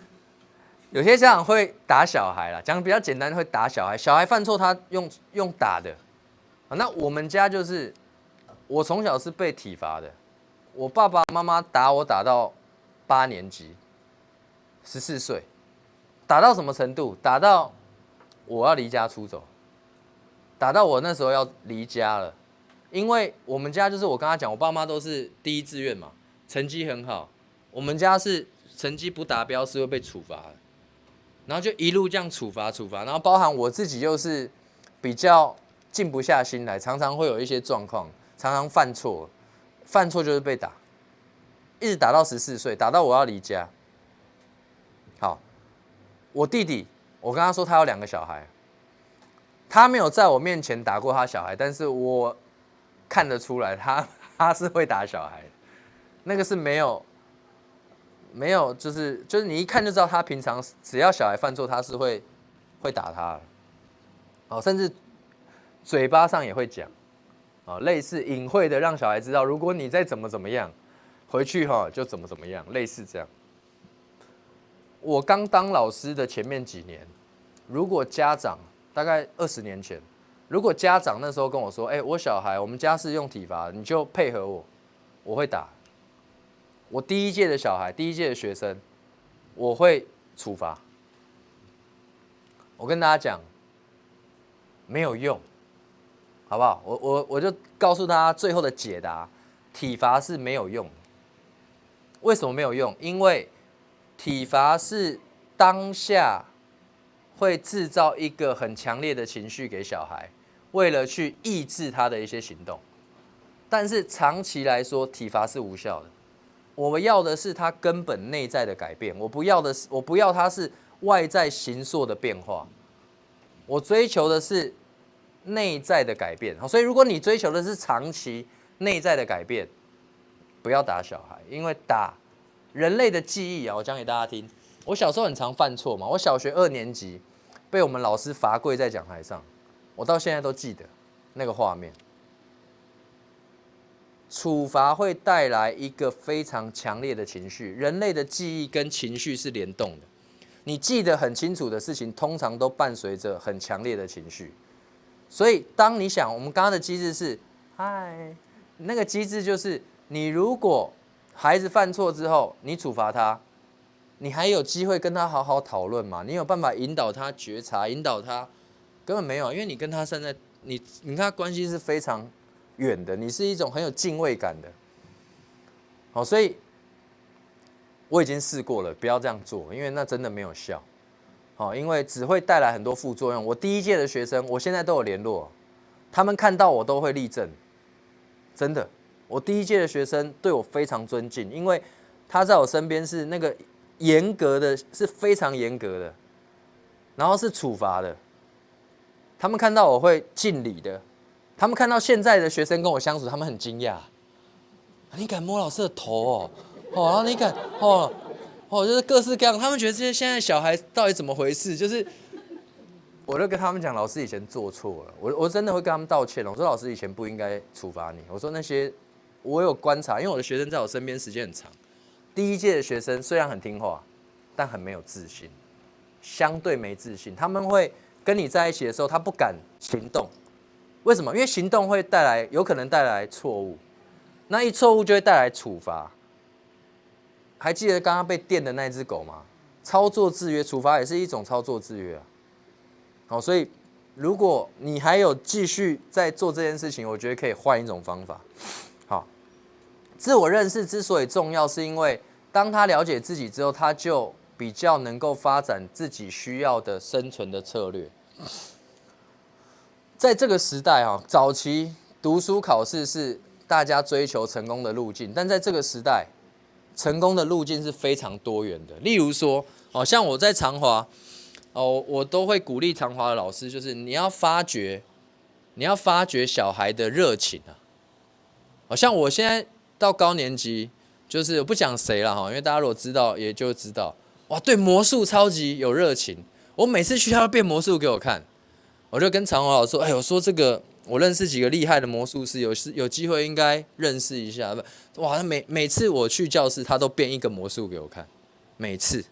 Speaker 2: 有些家长会打小孩啦，讲比较简单，会打小孩，小孩犯错他用打的，那我们家就是我从小是被体罚的，我爸爸妈妈打我打到8年级，14岁，打到什么程度？打到我要离家出走，打到我那时候要离家了，因为我们家就是我跟他讲，我爸妈都是第一志愿嘛，成绩很好，我们家是成绩不达标是会被处罚的，然后就一路这样处罚，然后包含我自己又是比较静不下心来，常常会有一些状况，常常犯错就是被打，一直打到14岁，打到我要离家。好，我弟弟，我跟他说他有2个小孩，他没有在我面前打过他小孩，但是我看得出来他是会打小孩的，那个是没有，就是你一看就知道他平常只要小孩犯错，他是会打他的，甚至嘴巴上也会讲，类似隐晦的让小孩知道，如果你再怎么样，回去就怎么样，类似这样。我刚当老师的前面几年，如果家长大概20年前，如果家长那时候跟我说，我小孩我们家是用体罚，你就配合我，我会打。我第一届的小孩，第一届的学生，我会处罚。我跟大家讲，没有用，好不好？我就告诉大家最后的解答，体罚是没有用的。为什么没有用？因为体罚是当下会制造一个很强烈的情绪给小孩，为了去抑制他的一些行动。但是长期来说，体罚是无效的。我们要的是他根本内在的改变，我不要他是外在形塑的变化，我追求的是内在的改变。所以如果你追求的是长期内在的改变，不要打小孩，因为打人类的记忆我讲给大家听。我小时候很常犯错嘛，我小学2年级被我们老师罚跪在讲台上，我到现在都记得那个画面。处罚会带来一个非常强烈的情绪，人类的记忆跟情绪是联动的。你记得很清楚的事情，通常都伴随着很强烈的情绪。所以，当你想，我们刚刚的机制是，那个机制就是，你如果孩子犯错之后，你处罚他，你还有机会跟他好好讨论嘛？你有办法引导他觉察，引导他根本没有，因为你跟他站在你跟他关系是非常远的，你是一种很有敬畏感的。好，所以我已经试过了，不要这样做，因为那真的没有效。好，因为只会带来很多副作用。我第一届的学生，我现在都有联络，他们看到我都会立正，真的。我第一届的学生对我非常尊敬，因为他在我身边是那个严格的，是非常严格的，然后是处罚的。他们看到我会敬礼的，他们看到现在的学生跟我相处，他们很惊讶。你敢摸老师的头哦，然后你敢就是各式各样，他们觉得这些现在小孩到底怎么回事？就是我就跟他们讲，老师以前做错了，我真的会跟他们道歉了。我说老师以前不应该处罚你。我说那些我有观察，因为我的学生在我身边时间很长。第一届的学生虽然很听话，但很没有自信，相对没自信。他们会跟你在一起的时候，他不敢行动。为什么？因为行动会有可能带来错误，那一错误就会带来处罚。还记得刚刚被电的那只狗吗？操作制约，处罚也是一种操作制约啊。好，所以如果你还有继续在做这件事情，我觉得可以换一种方法。好，自我认识之所以重要，是因为当他了解自己之后，他就比较能够发展自己需要的生存的策略。在这个时代早期读书考试是大家追求成功的路径，但在这个时代，成功的路径是非常多元的。例如说，像我在长华，我都会鼓励长华的老师，就是你要发掘小孩的热情啊。像我现在到高年级，就是我不讲谁了因为大家如果知道也就知道，哇，对魔术超级有热情。我每次去他都变魔术给我看，我就跟长华老师说，我说这个我认识几个厉害的魔术师，有机会应该认识一下。哇，每次我去教室，他都变一个魔术给我看，每次，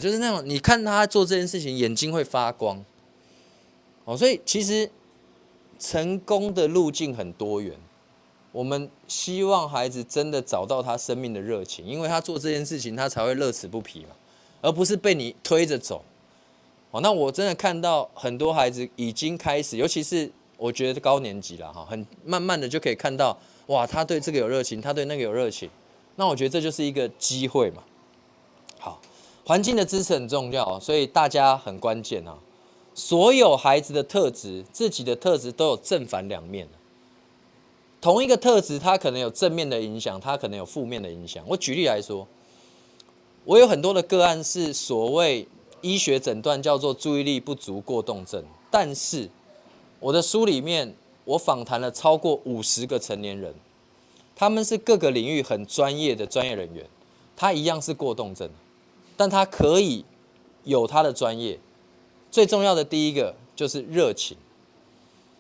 Speaker 2: 就是那种你看他做这件事情，眼睛会发光，所以其实成功的路径很多元。我们希望孩子真的找到他生命的热情，因为他做这件事情，他才会乐此不疲嘛，而不是被你推着走。那我真的看到很多孩子已经开始，尤其是我觉得高年级了很慢慢的就可以看到，哇，他对这个有热情，他对那个有热情，那我觉得这就是一个机会嘛。好，环境的支持很重要，所以大家很关键所有孩子的特质，自己的特质都有正反两面。同一个特质，它可能有正面的影响，它可能有负面的影响。我举例来说，我有很多的个案是所谓医学诊断叫做注意力不足过动症，但是我的书里面我访谈了超过50个成年人，他们是各个领域很专业的专业人员，他一样是过动症，但他可以有他的专业。最重要的第一个就是热情。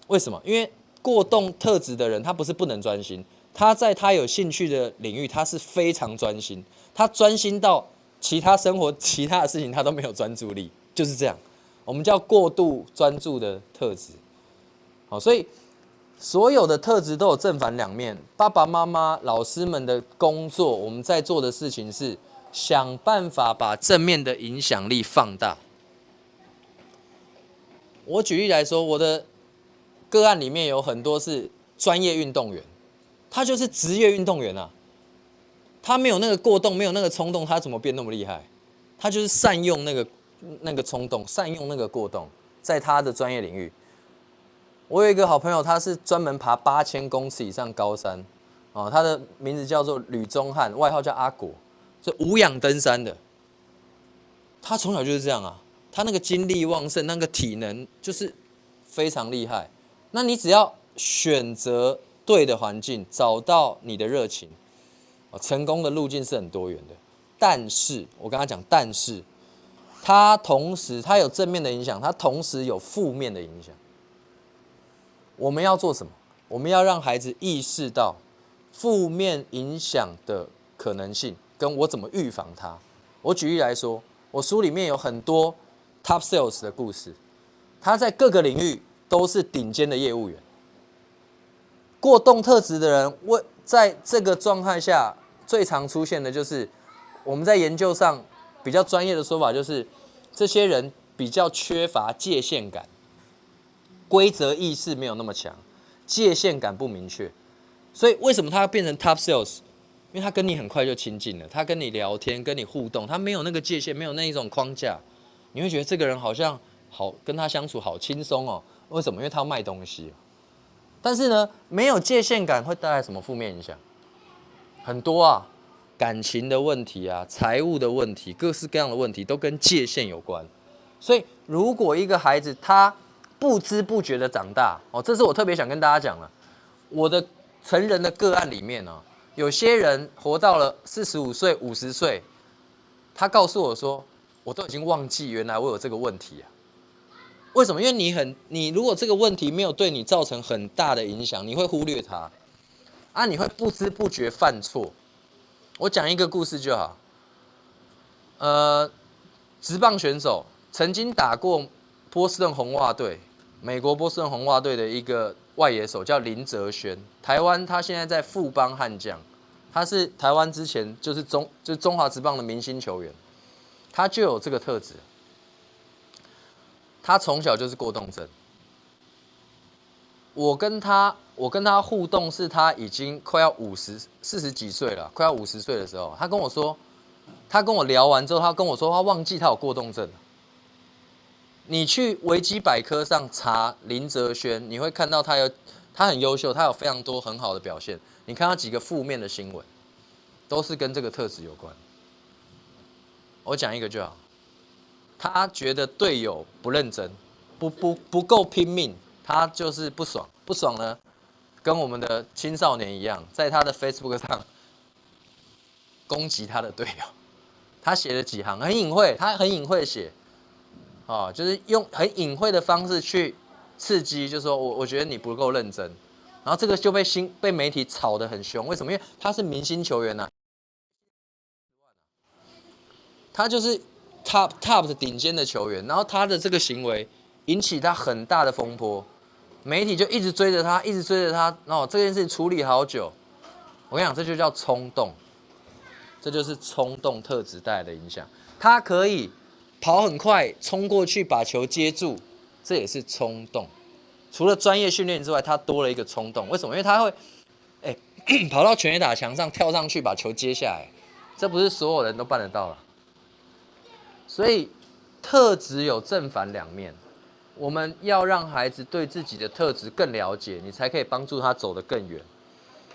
Speaker 2: 为什么？因为过动特质的人，他不是不能专心，他在他有兴趣的领域，他是非常专心，他专心到其他生活其他的事情他都没有专注力，就是这样。我们叫过度专注的特质。好，所以所有的特质都有正反两面。爸爸妈妈、老师们的工作，我们在做的事情是想办法把正面的影响力放大。我举例来说，我的个案里面有很多是专业运动员，他就是职业运动员啊，他没有那个过动，没有那个冲动，他怎么变那么厉害？他就是善用那个冲动，善用那个过动，在他的专业领域。我有一个好朋友，他是专门爬8000公尺以上高山，他的名字叫做吕宗翰，外号叫阿果，是无氧登山的。他从小就是这样啊，他那个精力旺盛，那个体能就是非常厉害。那你只要选择对的环境，找到你的热情，成功的路径是很多元的。但是我跟他讲，但是它有正面的影响，它同时有负面的影响。我们要做什么？我们要让孩子意识到负面影响的可能性，跟我怎么预防它。我举例来说，我书里面有很多 top sales 的故事，他在各个领域都是顶尖的业务员。过动特质的人，在这个状态下最常出现的就是我们在研究上比较专业的说法，就是这些人比较缺乏界限感。规则意识没有那么强，界限感不明确。所以为什么他要变成 top sales？ 因为他跟你很快就亲近了，他跟你聊天，跟你互动，他没有那个界限，没有那一种框架，你会觉得这个人好像好跟他相处好轻松哦。为什么？因为他要卖东西。但是呢，没有界限感会带来什么负面影响？很多啊，感情的问题啊，财务的问题，各式各样的问题都跟界限有关。所以，如果一个孩子他不知不觉的长大，哦，这是我特别想跟大家讲了。我的成人的个案里面呢，有些人活到了45岁、50岁，他告诉我说，我都已经忘记原来我有这个问题啊。为什么？因为你如果这个问题没有对你造成很大的影响，你会忽略它，啊，你会不知不觉犯错。我讲一个故事就好。职棒选手曾经打过波士顿红袜队，美国波士顿红袜队的一个外野手叫林哲轩，台湾他现在在富邦悍将，他是台湾之前就是中华职棒的明星球员，他就有这个特质。他从小就是过动症。我跟他互动是他已经快要40几岁了，快要50岁的时候，他跟我说，他跟我聊完之后，他跟我说他忘记他有过动症。你去维基百科上查林哲轩，你会看到他很优秀，他有非常多很好的表现。你看到几个负面的新闻，都是跟这个特质有关。我讲一个就好。他觉得队友不认真，不够拼命，他就是不爽。不爽呢，跟我们的青少年一样，在他的 Facebook 上攻击他的队友。他写了几行，很隐晦，他很隐晦的写，哦，就是用很隐晦的方式去刺激，就是说我觉得你不够认真，然后这个就被媒体炒得很凶。为什么？因为他是明星球员啊，他就是 top 的顶尖的球员，然后他的这个行为引起他很大的风波，媒体就一直追着他，一直追着他，哦，这件事情处理好久。我跟你讲，这就叫冲动，这就是冲动特质带来的影响。他可以跑很快，冲过去把球接住，这也是冲动。除了专业训练之外，他多了一个冲动。为什么？因为他会，跑到全垒打墙上跳上去把球接下来，这不是所有人都办得到了。所以特质有正反两面，我们要让孩子对自己的特质更了解，你才可以帮助他走得更远。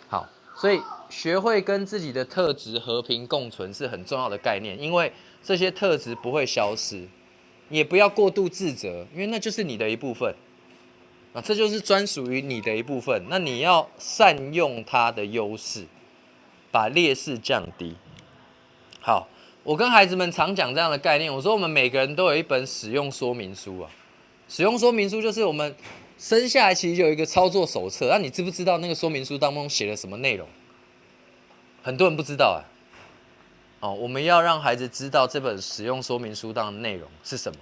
Speaker 2: 好，所以学会跟自己的特质和平共存是很重要的概念，因为这些特质不会消失，也不要过度自责，因为那就是你的一部分啊，这就是专属于你的一部分。那你要善用它的优势，把劣势降低。好。我跟孩子们常讲这样的概念，我说我们每个人都有一本使用说明书啊。使用说明书就是我们生下来其实就有一个操作手册，那你知不知道那个说明书当中写了什么内容？很多人不知道啊。哦，我们要让孩子知道这本使用说明书当中的内容是什么。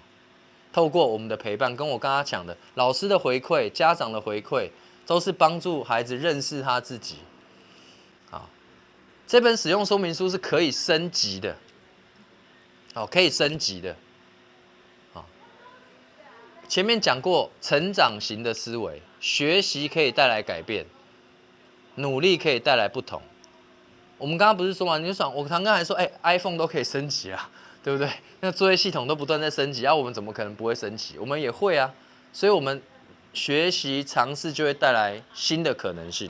Speaker 2: 透过我们的陪伴，跟我刚刚讲的老师的回馈、家长的回馈，都是帮助孩子认识他自己。啊，这本使用说明书是可以升级的。可以升级的。前面讲过成长型的思维，学习可以带来改变，努力可以带来不同。我们刚刚不是说嘛，你就想，我常跟孩子说，iPhone 都可以升级啊，对不对？那作业系统都不断在升级，我们怎么可能不会升级？我们也会啊，所以我们学习尝试就会带来新的可能性。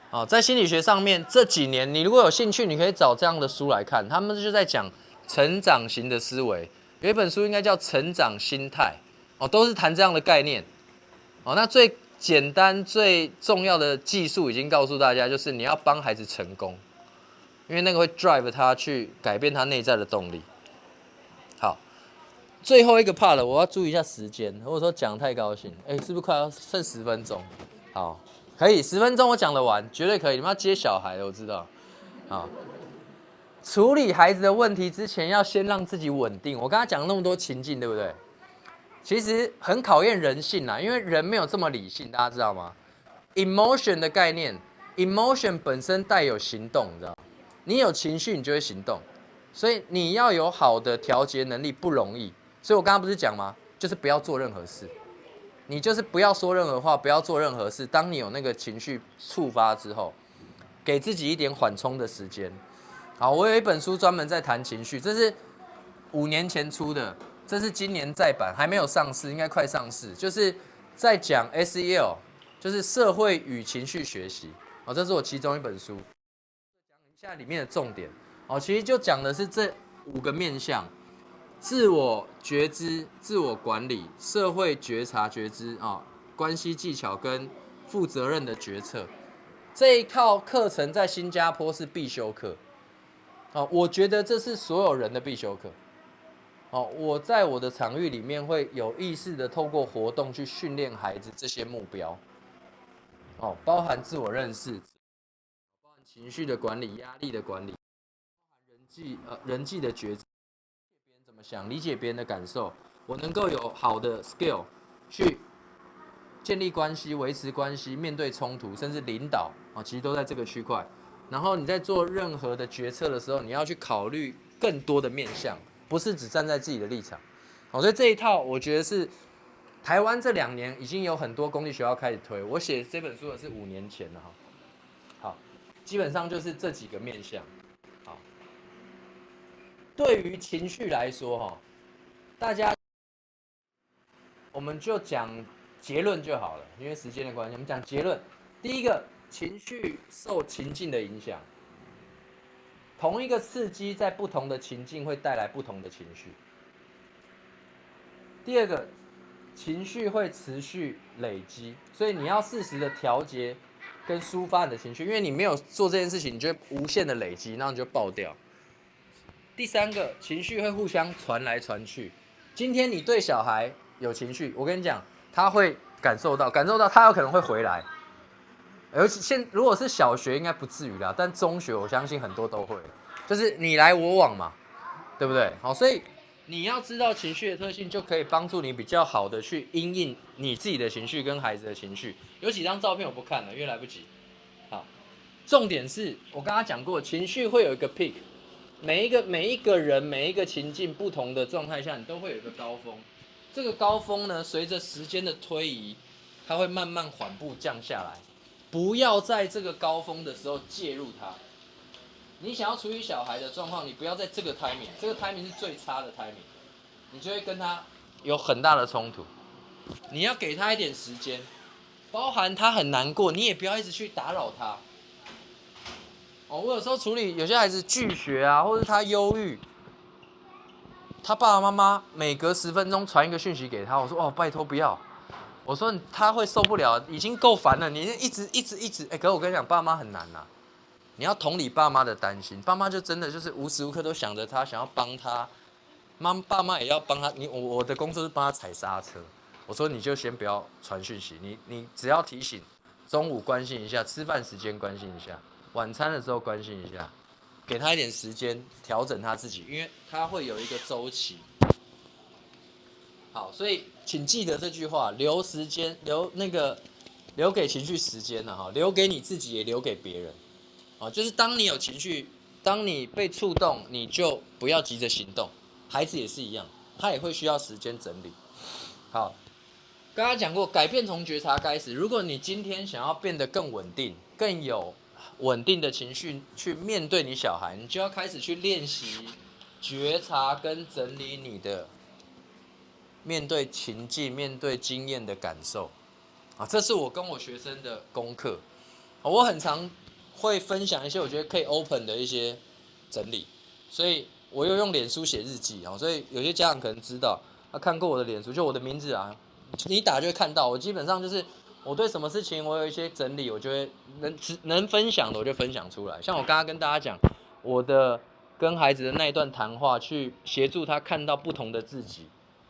Speaker 2: 好，在心理学上面这几年，你如果有兴趣，你可以找这样的书来看，他们就在讲成长型的思维。有一本书应该叫《成长心态》，都是谈这样的概念。那最简单、最重要的技术已经告诉大家，就是你要帮孩子成功，因为那个会 drive 他去改变他内在的动力。好，最后一个 part 了，我要注意一下时间。如果说讲太高兴，是不是快要剩10分钟？好。可以10分钟我讲得完，绝对可以。你们要接小孩的，我知道。好，处理孩子的问题之前，要先让自己稳定。我刚才讲了那么多情境，对不对？其实很考验人性啦，因为人没有这么理性，大家知道吗 ？emotion 的概念 ，emotion 本身带有行动，你知道？你有情绪，你就会行动，所以你要有好的调节能力不容易。所以我刚刚不是讲吗？就是不要做任何事。你就是不要说任何话，不要做任何事。当你有那个情绪触发之后，给自己一点缓冲的时间。好，我有一本书专门在谈情绪，这是5年前出的，这是今年再版，还没有上市，应该快上市。就是在讲 SEL， 就是社会与情绪学习。哦，这是我其中一本书。讲一下里面的重点。哦，其实就讲的是这5个面向：自我觉知、自我管理、社会觉察觉知啊、关系技巧跟负责任的决策。这一套课程在新加坡是必修课。我觉得这是所有人的必修课。我在我的场域里面会有意识的透过活动去训练孩子这些目标。包含自我认识，包含情绪的管理、压力的管理，包含人际的觉知，别人怎么想，理解别人的感受，我能够有好的 skill 去建立关系、维持关系、面对冲突，甚至领导其实都在这个区块。然后你在做任何的决策的时候，你要去考虑更多的面向，不是只站在自己的立场。所以这一套我觉得是台湾这2年已经有很多公立学校开始推。我写这本书的是5年前了。好，基本上就是这几个面向。好，对于情绪来说，大家我们就讲结论就好了，因为时间的关系，我们讲结论。第一个，情绪受情境的影响，同一个刺激在不同的情境会带来不同的情绪。第二个，情绪会持续累积，所以你要适时的调节跟抒发你的情绪，因为你没有做这件事情，你就会无限的累积，然后你就爆掉。第三个，情绪会互相传来传去。今天你对小孩有情绪，我跟你讲，他会感受到，他有可能会回来。而且如果是小学应该不至于啦，但中学我相信很多都会，就是你来我往嘛，对不对？好，所以你要知道情绪的特性，就可以帮助你比较好的去因应你自己的情绪跟孩子的情绪。有几张照片我不看了，因为来不及。好，重点是我刚刚讲过，情绪会有一个 peak， 每一个人每一个情境不同的状态下，你都会有一个高峰。这个高峰呢，随着时间的推移，它会慢慢缓步降下来。不要在这个高峰的时候介入它。你想要处理小孩的状况，你不要在这个 timing， 这个 timing 是最差的 timing， 你就会跟他有很大的冲突。你要给他一点时间，包含他很难过，你也不要一直去打扰他。我有时候处理有些孩子拒学啊，或者他忧郁，他爸爸妈妈每隔10分钟传一个讯息给他，我说拜托不要。我说他会受不了，已经够烦了，你一直，可是我跟你讲，爸妈很难啊。你要同理爸妈的担心，爸妈就真的就是无时无刻都想着他，想要帮他，爸妈也要帮他。我的工作是帮他踩刹车。我说你就先不要传讯息，你只要提醒，中午关心一下，吃饭时间关心一下，晚餐的时候关心一下，给他一点时间调整他自己，因为他会有一个周期。好，所以请记得这句话，留时间，留给情绪时间了，留给你自己，也留给别人。就是当你有情绪，当你被触动，你就不要急着行动。孩子也是一样，他也会需要时间整理。好，刚刚讲过，改变从觉察开始。如果你今天想要变得更稳定，更有稳定的情绪去面对你小孩，你就要开始去练习觉察跟整理你的面对情境、面对经验的感受。这是我跟我学生的功课。我很常会分享一些我觉得可以 open 的一些整理，所以我又用脸书写日记，所以有些家长可能知道，他看过我的脸书，就我的名字啊，你打就会看到。我基本上就是我对什么事情我有一些整理，我就会能分享的我就分享出来。像我刚刚跟大家讲我的跟孩子的那一段谈话，去协助他看到不同的自己。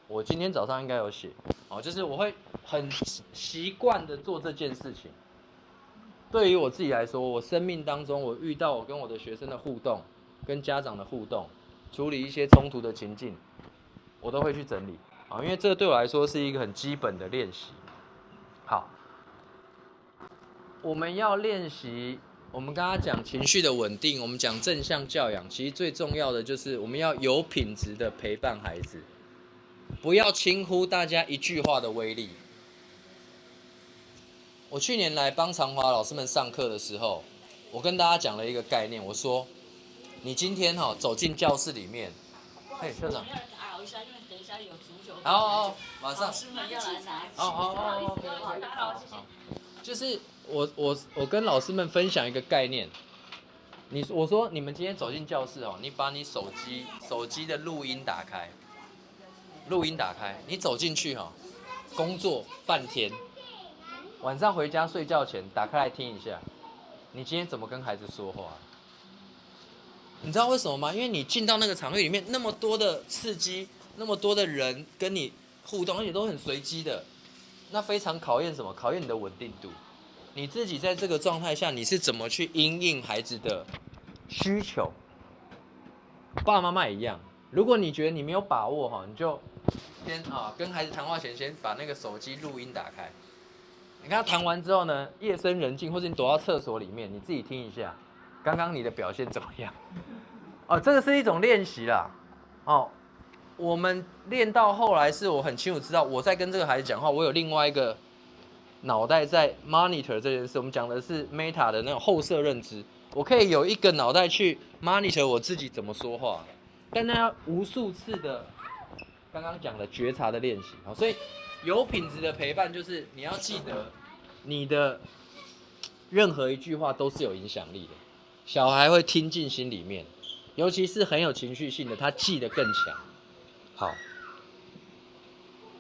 Speaker 2: 我今天早上应该有写，就是我会很习惯的做这件事情。对于我自己来说，我生命当中我遇到我跟我的学生的互动，跟家长的互动，处理一些冲突的情境，我都会去整理，因为这对我来说是一个很基本的练习。好，我们要练习，我们刚刚讲情绪的稳定，我们讲正向教养，其实最重要的就是我们要有品质的陪伴孩子，不要轻忽大家一句话的威力。我去年来帮长华老师们上课的时候，我跟大家讲了一个概念，我说，你今天走进教室里面，嘿，校长，
Speaker 3: 打扰一下，因为等一下有足球。
Speaker 2: 好，马上。
Speaker 3: 老师们要来拿旗。
Speaker 2: 好，
Speaker 3: 打扰，谢谢。
Speaker 2: 就是我跟老师们分享一个概念，我说你们今天走进教室你把你手机的录音打开，你走进去工作半天，晚上回家睡觉前打开来听一下，你今天怎么跟孩子说话？你知道为什么吗？因为你进到那个场域里面，那么多的刺激，那么多的人跟你互动，而且都很随机的，那非常考验什么？考验你的稳定度。你自己在这个状态下，你是怎么去因应孩子的需求？爸爸妈妈也一样。如果你觉得你没有把握你就先跟孩子谈话前，先把那个手机录音打开。你看他谈完之后呢，夜深人静，或者你躲到厕所里面，你自己听一下，刚刚你的表现怎么样？这个是一种练习啦。我们练到后来是我很清楚知道，我在跟这个孩子讲话，我有另外一个脑袋在 monitor 这件事。我们讲的是 meta 的那种后设认知，我可以有一个脑袋去 monitor 我自己怎么说话，但那要无数次的刚刚讲的觉察的练习。所以有品质的陪伴就是你要记得，你的任何一句话都是有影响力的，小孩会听进心里面，尤其是很有情绪性的，他记得更强。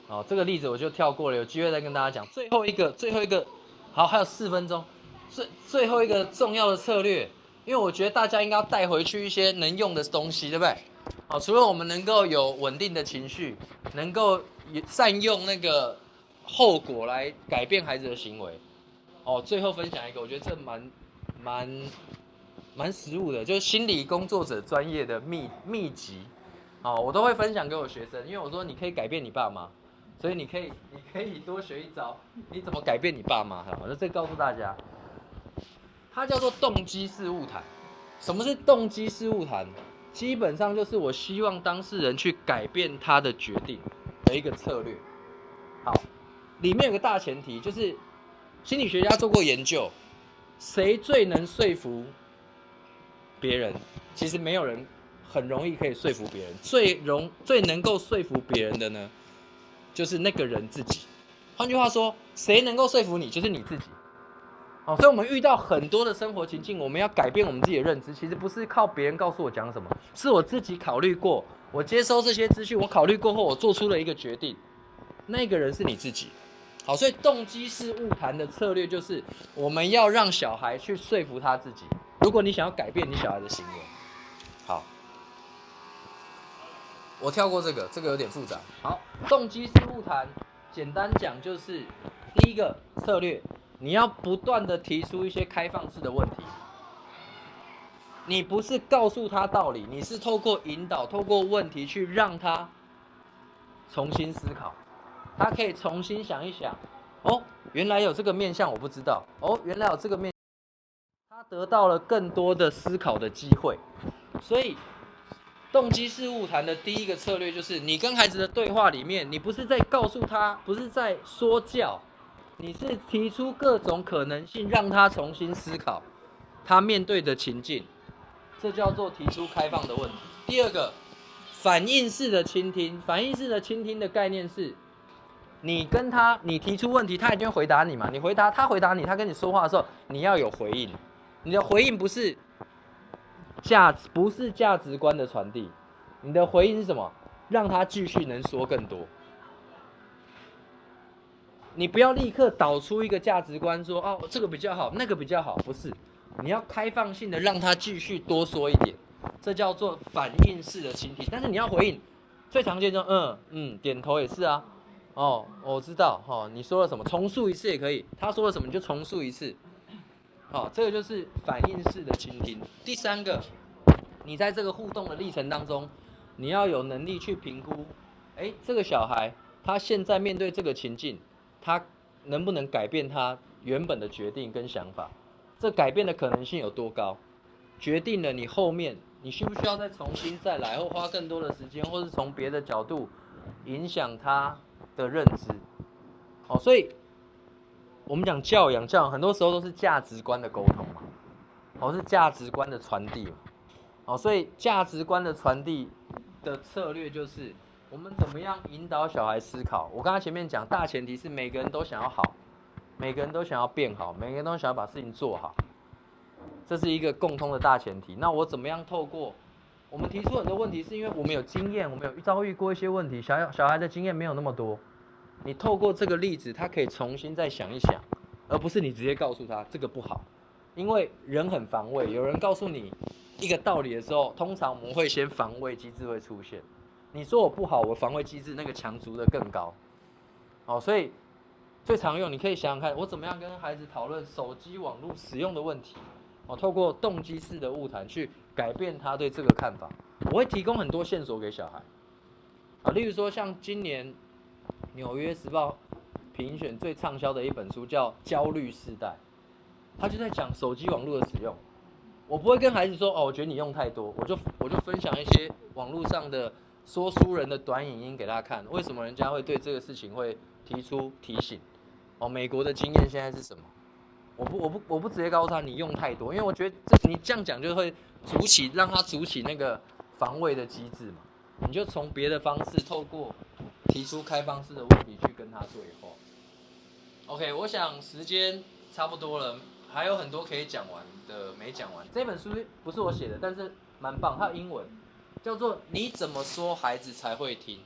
Speaker 2: 好，这个例子我就跳过了，有机会再跟大家讲。最后一个，好，还有4分钟，最后一个重要的策略，因为我觉得大家应该要带回去一些能用的东西，对不对？除了我们能够有稳定的情绪，能够善用那个后果来改变孩子的行为。最后分享一个，我觉得这蛮实务的，就是心理工作者专业的秘籍。我都会分享给我学生，因为我说你可以改变你爸妈，所以你可以多学一招，你怎么改变你爸妈？我就这告诉大家，它叫做动机式晤谈。什么是动机式晤谈？基本上就是我希望当事人去改变他的决定的一个策略。好，里面有个大前提，就是心理学家做过研究，谁最能说服别人？其实没有人很容易可以说服别人，最能够说服别人的呢，就是那个人自己。换句话说，谁能够说服你，就是你自己。所以我们遇到很多的生活情境，我们要改变我们自己的认知，其实不是靠别人告诉我讲什么，是我自己考虑过，我接收这些资讯，我考虑过后，我做出了一个决定。那个人是你自己。好，所以动机式晤谈的策略就是我们要让小孩去说服他自己。如果你想要改变你小孩的行为，好，我跳过这个有点复杂。好，动机式晤谈，简单讲就是第一个策略，你要不断的提出一些开放式的问题。你不是告诉他道理，你是透过引导，透过问题去让他重新思考。他可以重新想一想，原来有这个面向我不知道，原来有这个面向，他得到了更多的思考的机会。所以动机式晤谈的第一个策略就是你跟孩子的对话里面，你不是在告诉他，不是在说教，你是提出各种可能性，让他重新思考他面对的情境，这叫做提出开放的问题。第二个，反应式的倾听。反应式的倾听的概念是，你提出问题，他一定会回答你嘛？他回答你，他跟你说话的时候，你要有回应。你的回应不是价值观的传递，你的回应是什么？让他继续能说更多。你不要立刻导出一个价值观说，这个比较好，那个比较好，不是。你要开放性的让他继续多说一点，这叫做反应式的倾听。但是你要回应，最常见就点头也是啊。我知道，你说了什么，重述一次也可以。他说了什么，你就重述一次。这个就是反应式的倾听。第三个，你在这个互动的历程当中，你要有能力去评估，这个小孩他现在面对这个情境，他能不能改变他原本的决定跟想法？这改变的可能性有多高？决定了你后面你需不需要再重新再来，或花更多的时间，或是从别的角度影响他的认知。所以我们讲教养很多时候都是价值观的沟通嘛，是价值观的传递嘛，所以价值观的传递的策略就是我们怎么样引导小孩思考。我刚才前面讲，大前提是每个人都想要好，每个人都想要变好，每个人都想要把事情做好，这是一个共通的大前提。那我怎么样透过我们提出很多问题，是因为我们有经验，我们有遭遇过一些问题，小孩的经验没有那么多。你透过这个例子，他可以重新再想一想，而不是你直接告诉他这个不好。因为人很防卫，有人告诉你一个道理的时候，通常我们会先防卫机制会出现。你说我不好，我防卫机制那个强足的更高。所以最常用，你可以想想看，我怎么样跟孩子讨论手机网络使用的问题。透过动机式的晤谈去改变他对这个看法。我会提供很多线索给小孩。例如说像今年纽约时报评选最畅销的一本书叫《焦虑世代》，他就在讲手机网络的使用。我不会跟孩子说我觉得你用太多，我就分享一些网络上的说书人的短影音给他看，为什么人家会对这个事情会提出提醒。美国的经验现在是什么？我不直接告诉他你用太多，因为我觉得你这样讲就会让他筑起那个防卫的机制嘛。你就从别的方式，透过提出开放式的问题去跟他对话。OK， 我想时间差不多了，还有很多可以讲完的没讲完。这本书不是我写的，但是蛮棒，它有英文，叫做“你怎么说孩子才会听”，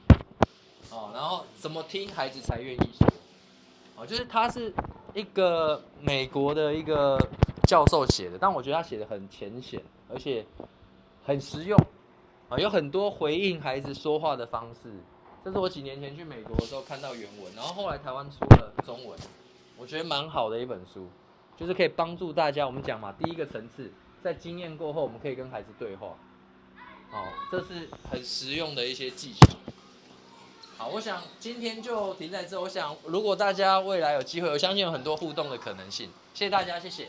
Speaker 2: 然后怎么听孩子才愿意说。就是他是一个美国的一个教授写的，但我觉得他写的很浅显，而且很实用，有很多回应孩子说话的方式。这是我几年前去美国的时候看到原文，然后后来台湾出了中文，我觉得蛮好的一本书，就是可以帮助大家。我们讲嘛，第一个层次，在经验过后，我们可以跟孩子对话，这是很实用的一些技巧。好，我想今天就停在这。我想，如果大家未来有机会，我相信有很多互动的可能性。谢谢大家，谢谢。